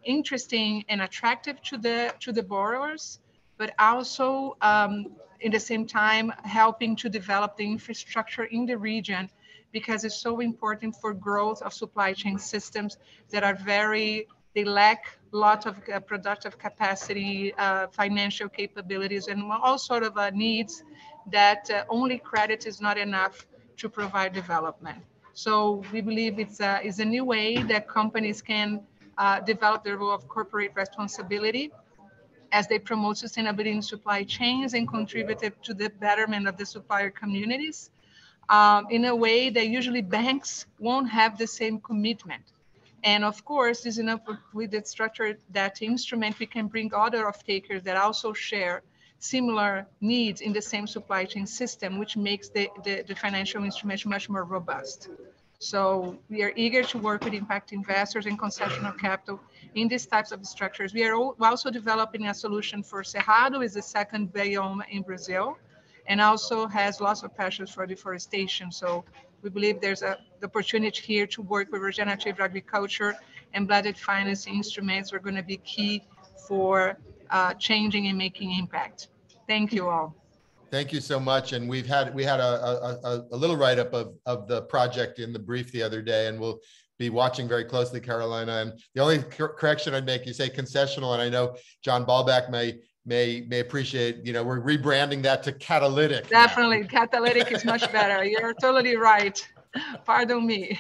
interesting and attractive to the borrowers, but also in the same time helping to develop the infrastructure in the region, because it's so important for growth of supply chain systems that are they lack a lot of productive capacity, financial capabilities, and all sort of needs that only credit is not enough to provide development. So we believe it's a new way that companies can develop their role of corporate responsibility as they promote sustainability in supply chains and contribute to the betterment of the supplier communities. In a way that usually banks won't have the same commitment. And of course, this enough with the structured debt instrument, we can bring other off-takers that also share similar needs in the same supply chain system, which makes the financial instrument much more robust. So we are eager to work with impact investors and concessional capital in these types of structures. We are also developing a solution for Cerrado, is the second biome in Brazil, and also has lots of pressures for deforestation. So we believe there's the opportunity here to work with regenerative agriculture, and blended finance instruments are going to be key for changing and making impact. Thank you all. Thank you so much. And we had a little write-up of the project in the brief the other day, and we'll be watching very closely, Carolina. And the only correction I'd make, you say concessional, and I know John Balbach may appreciate, we're rebranding that to catalytic. Definitely, catalytic is much better. You're totally right. Pardon me.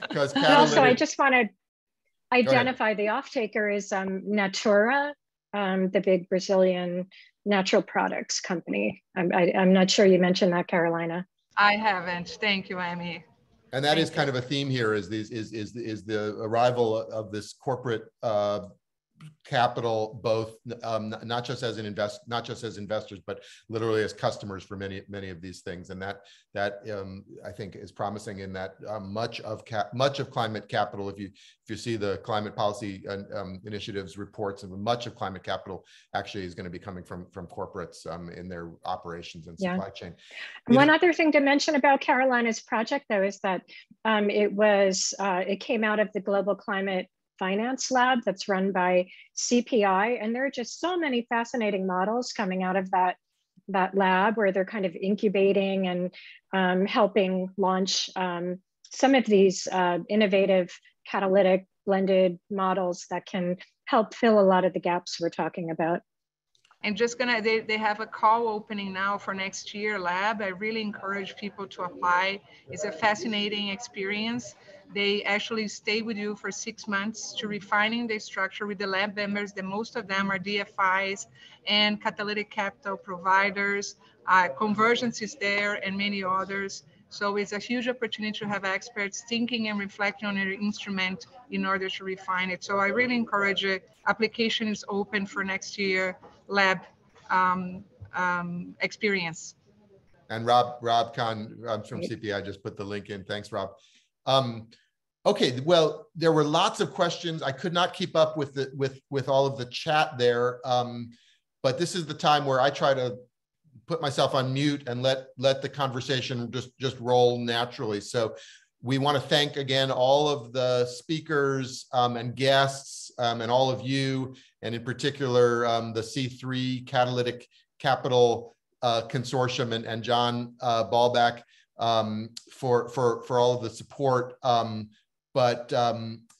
Because also, I just want to identify the off-taker is Natura, the big Brazilian natural products company. I'm not sure you mentioned that, Carolina. I haven't. Thank you, Amy. And that is kind of a theme here, is the arrival of this corporate capital, both not just as investors, but literally as customers for many of these things, and that I think is promising in that much of climate capital. If you see the climate policy initiatives reports, and much of climate capital actually is going to be coming from corporates in their operations and supply chain. One other thing to mention about Carolina's project, though, is that it came out of the Global Climate Finance Lab that's run by CPI, and there are just so many fascinating models coming out of that lab, where they're kind of incubating and helping launch some of these innovative catalytic blended models that can help fill a lot of the gaps we're talking about. And they have a call opening now for next year lab. I really encourage people to apply. It's a fascinating experience. They actually stay with you for 6 months to refining the structure with the lab members. Most of them are DFIs and catalytic capital providers. Convergence is there, and many others. So it's a huge opportunity to have experts thinking and reflecting on your instrument in order to refine it. So I really encourage it. Application is open for next year lab experience. And Rob Kahn from CPI just put the link in. Thanks, Rob. Okay, well, there were lots of questions. I could not keep up with all of the chat there, but this is the time where I try to put myself on mute and let the conversation just roll naturally. So We want to thank again all of the speakers and guests and all of you, and in particular the C3 Catalytic Capital Consortium and John Balbach for all of the support. But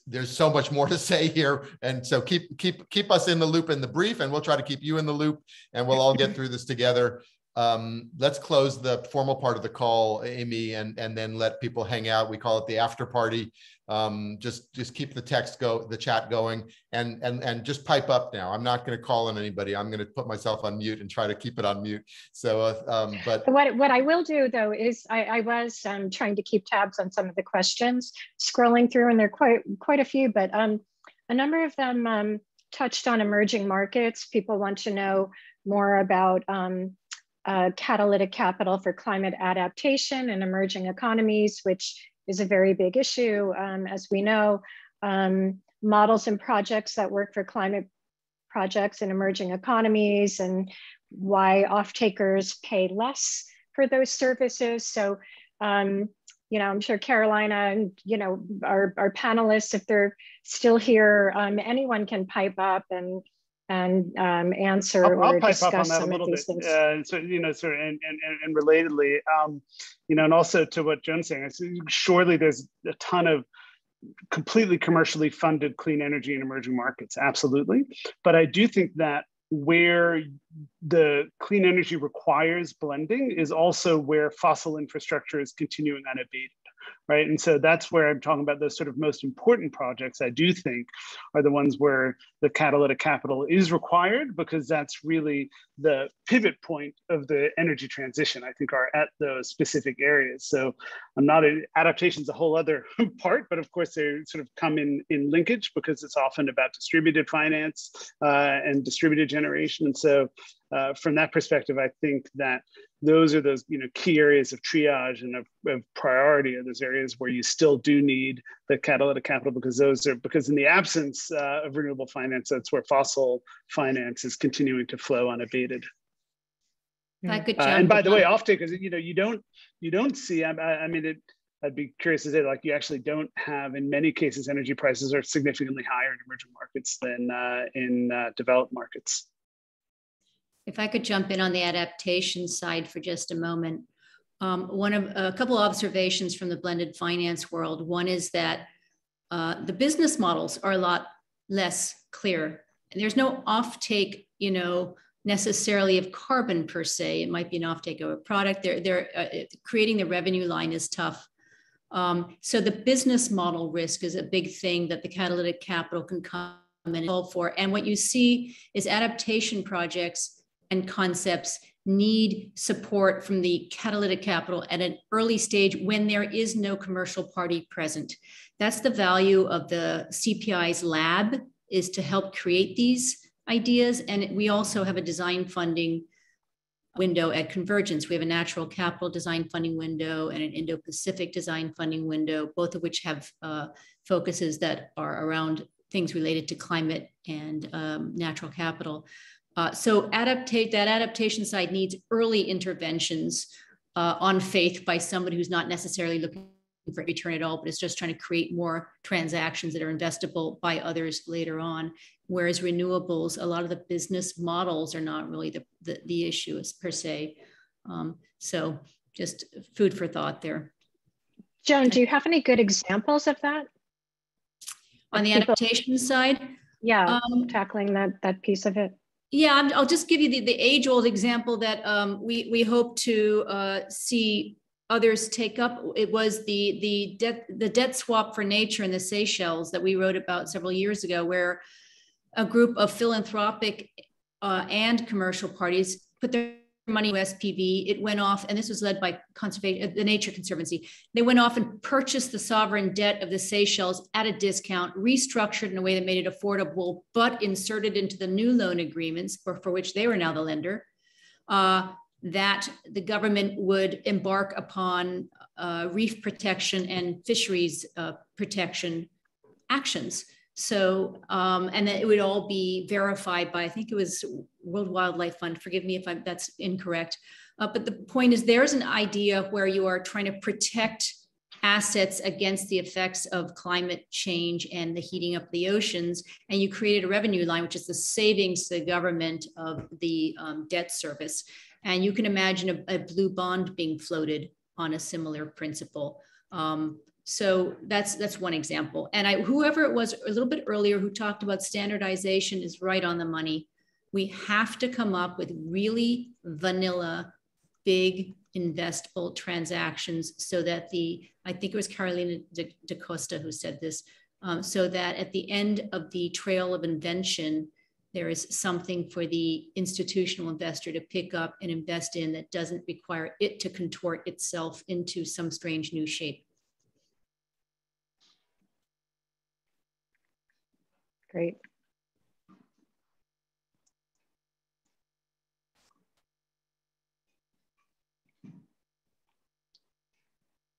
there's so much more to say here, and so keep us in the loop in the brief, and we'll try to keep you in the loop, and we'll all get through this together. Let's close the formal part of the call, Amy, and then let people hang out. We call it the after party. Just keep the chat going, and just pipe up now. I'm not going to call on anybody. I'm going to put myself on mute and try to keep it on mute. So, but what I will do though is I was trying to keep tabs on some of the questions, scrolling through, and there are quite a few, but a number of them touched on emerging markets. People want to know more about catalytic capital for climate adaptation and emerging economies, which is a very big issue, as we know. Models and projects that work for climate projects in emerging economies, and why off-takers pay less for those services. So, you know, I'm sure Carolina and, you know, our panelists, if they're still here, anyone can pipe up and answer I'll or pipe discuss up on that some a little of these bit. things. So, you know, sort of, and relatedly, you know, and also to what Joan's saying, surely there's a ton of completely commercially funded clean energy in emerging markets, absolutely. But I do think that where the clean energy requires blending is also where fossil infrastructure is continuing unabated. Right. And so that's where I'm talking about those sort of most important projects, I do think, are the ones where the catalytic capital is required, because that's really the pivot point of the energy transition, I think, are at those specific areas. So I'm not, adaptation's a whole other part, but of course they sort of come in linkage, because it's often about distributed finance and distributed generation. And so from that perspective, I think that those are those, you know, key areas of triage and of priority, are those areas where you still do need the catalytic capital, because in the absence of renewable finance, that's where fossil finance is continuing to flow unabated. And by the way, off-takers, you know, you don't see. I mean, I'd be curious to say, like, you actually don't have, in many cases, energy prices are significantly higher in emerging markets than in developed markets. If I could jump in on the adaptation side for just a moment. A couple of observations from the blended finance world. One is that the business models are a lot less clear. And there's no offtake, you know, necessarily of carbon per se. It might be an offtake of a product. They're creating the revenue line is tough. So the business model risk is a big thing that the catalytic capital can come in and solve for. And what you see is adaptation projects and concepts need support from the catalytic capital at an early stage when there is no commercial party present. That's the value of the CPI's lab, is to help create these ideas. And we also have a design funding window at Convergence. We have a natural capital design funding window and an Indo-Pacific design funding window, both of which have focuses that are around things related to climate and natural capital. So that adaptation side needs early interventions on faith by somebody who's not necessarily looking for return at all, but is just trying to create more transactions that are investable by others later on. Whereas renewables, a lot of the business models are not really the issue per se. So just food for thought there. Joan, do you have any good examples of that? On the adaptation side? Yeah, tackling that piece of it. Yeah, I'll just give you the age-old example that we hope to see others take up. It was the debt swap for nature in the Seychelles that we wrote about several years ago, where a group of philanthropic and commercial parties put their money in SPV. It went off, and this was led by the Nature Conservancy. They went off and purchased the sovereign debt of the Seychelles at a discount, restructured in a way that made it affordable, but inserted into the new loan agreements for which they were now the lender, that the government would embark upon reef protection and fisheries protection actions. So, and that it would all be verified by, I think it was World Wildlife Fund, forgive me if that's incorrect. But the point is, there's an idea where you are trying to protect assets against the effects of climate change and the heating up of the oceans. And you created a revenue line, which is the savings to the government of the debt service. And you can imagine a blue bond being floated on a similar principle. So that's one example. And whoever it was a little bit earlier who talked about standardization is right on the money. We have to come up with really vanilla, big investable transactions so that I think it was Carolina de Costa who said this, so that at the end of the trail of invention, there is something for the institutional investor to pick up and invest in that doesn't require it to contort itself into some strange new shape. Great.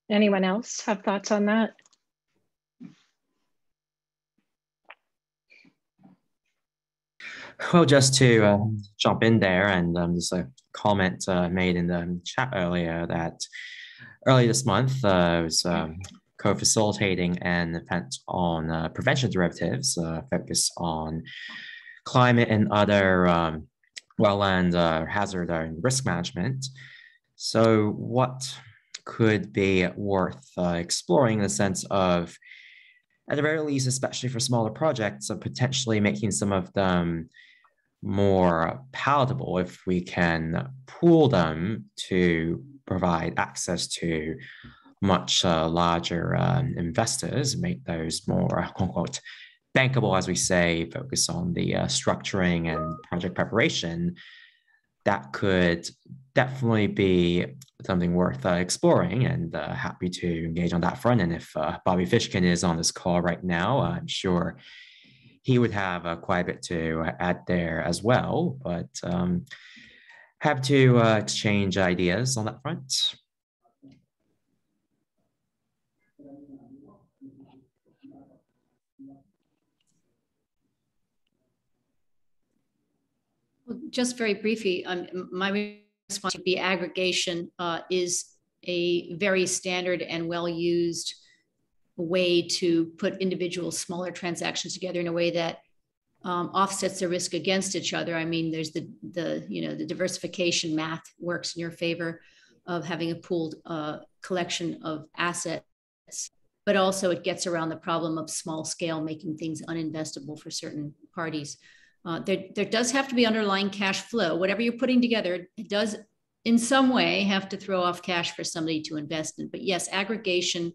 Anyone else have thoughts on that? Well, just to jump in there, and there's a comment made in the chat earlier that early this month I was co-facilitating an event on prevention derivatives focused on climate and other wetland hazard and risk management. So what could be worth exploring in the sense of, at the very least, especially for smaller projects, of potentially making some of them more palatable if we can pool them to provide access to much larger investors, make those more, quote unquote, bankable, as we say, focus on the structuring and project preparation. That could definitely be something worth exploring, and happy to engage on that front. And if Bobby Fishkin is on this call right now, I'm sure he would have quite a bit to add there as well, but have to exchange ideas on that front. Well, just very briefly, my response would be aggregation is a very standard and well-used way to put individual smaller transactions together in a way that offsets the risk against each other. I mean, there's the diversification math works in your favor of having a pooled collection of assets, but also it gets around the problem of small scale, making things uninvestable for certain parties. There does have to be underlying cash flow. Whatever you're putting together, it does in some way have to throw off cash for somebody to invest in. But yes, aggregation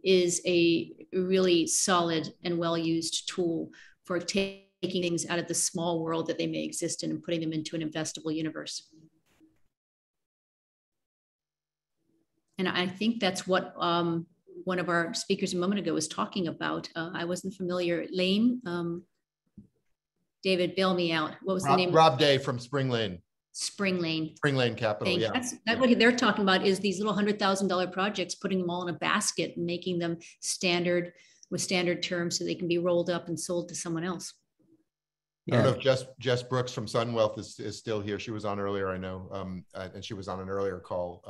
is a really solid and well-used tool for taking things out of the small world that they may exist in and putting them into an investable universe. And I think that's what one of our speakers a moment ago was talking about. I wasn't familiar. Lane, David, bail me out. What was the name? Rob Day from Spring Lane. Spring Lane. Spring Lane Capital, yeah. That's what they're talking about, is these little $100,000 projects, putting them all in a basket and making them standard with standard terms so they can be rolled up and sold to someone else. Yeah. I don't know if Jess Brooks from Sunwealth is still here. She was on earlier, I know, and she was on an earlier call.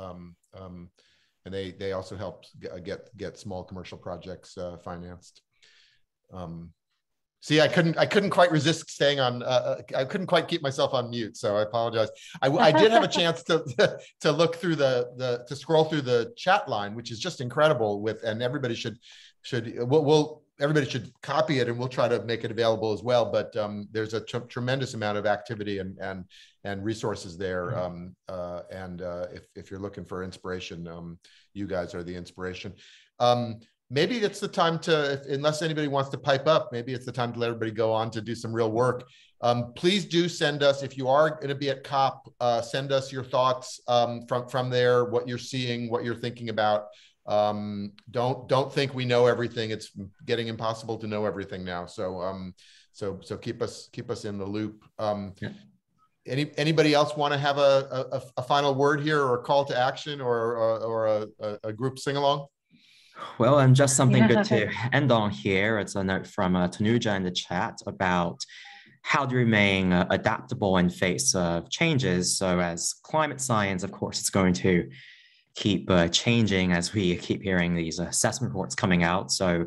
And they also helped get small commercial projects financed. See, I couldn't quite resist staying on. I couldn't quite keep myself on mute, so I apologize. I did have a chance to look through to scroll through the chat line, which is just incredible. And everybody should everybody should copy it, and we'll try to make it available as well. But there's a tremendous amount of activity and resources there. If you're looking for inspiration, you guys are the inspiration. Maybe it's the time to, unless anybody wants to pipe up, maybe it's the time to let everybody go on to do some real work. Please do send us, if you are going to be at COP, send us your thoughts from there, what you're seeing, what you're thinking about. Don't think we know everything. It's getting impossible to know everything now. So so keep us in the loop. Yeah. Anybody else want to have a final word here, or a call to action, or a group sing along? Well, and just something good to end on here. It's a note from Tanuja in the chat about how to remain adaptable in face of changes. So as climate science, of course, it's going to keep changing as we keep hearing these assessment reports coming out. So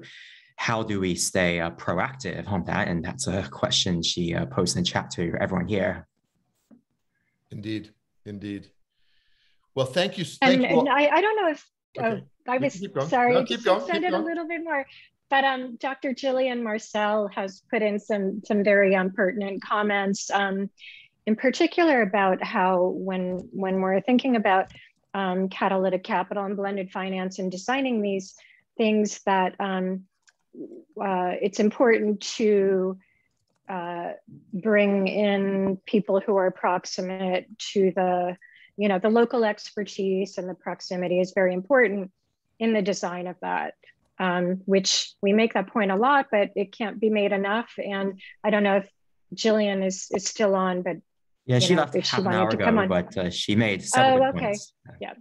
how do we stay proactive on that? And that's a question she posed in the chat to everyone here. Indeed, indeed. Well, thank you. And you I don't know if, okay. I was sorry, no, keep going, extend it a little bit more. But Dr. Jillian Marcel has put in some very pertinent comments, in particular about how when we're thinking about catalytic capital and blended finance and designing these things, that it's important to bring in people who are proximate to the local expertise, and the proximity is very important in the design of that. Which we make that point a lot, but it can't be made enough. And I don't know if Jillian is still on, but yeah, she left half an hour ago, but she made several points. Yeah.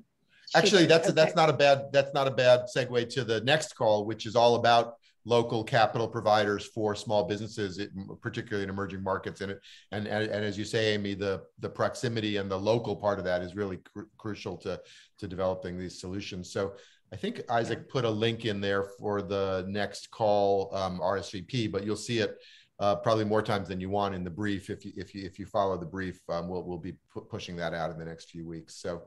Actually, that's not a bad segue to the next call, which is all about local capital providers for small businesses, particularly in emerging markets. And as you say, Amy, the proximity and the local part of that is really crucial to developing these solutions. So I think Isaac put a link in there for the next call RSVP, but you'll see it probably more times than you want in the brief. If you follow the brief, we'll be pushing that out in the next few weeks. So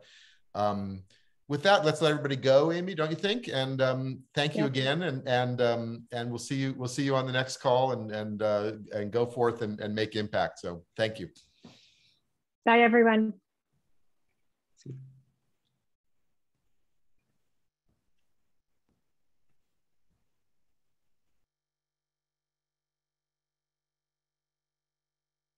with that, let's let everybody go, Amy, don't you think? And thank you again, and we'll see you on the next call, and go forth and make impact. So thank you. Bye, everyone. See you.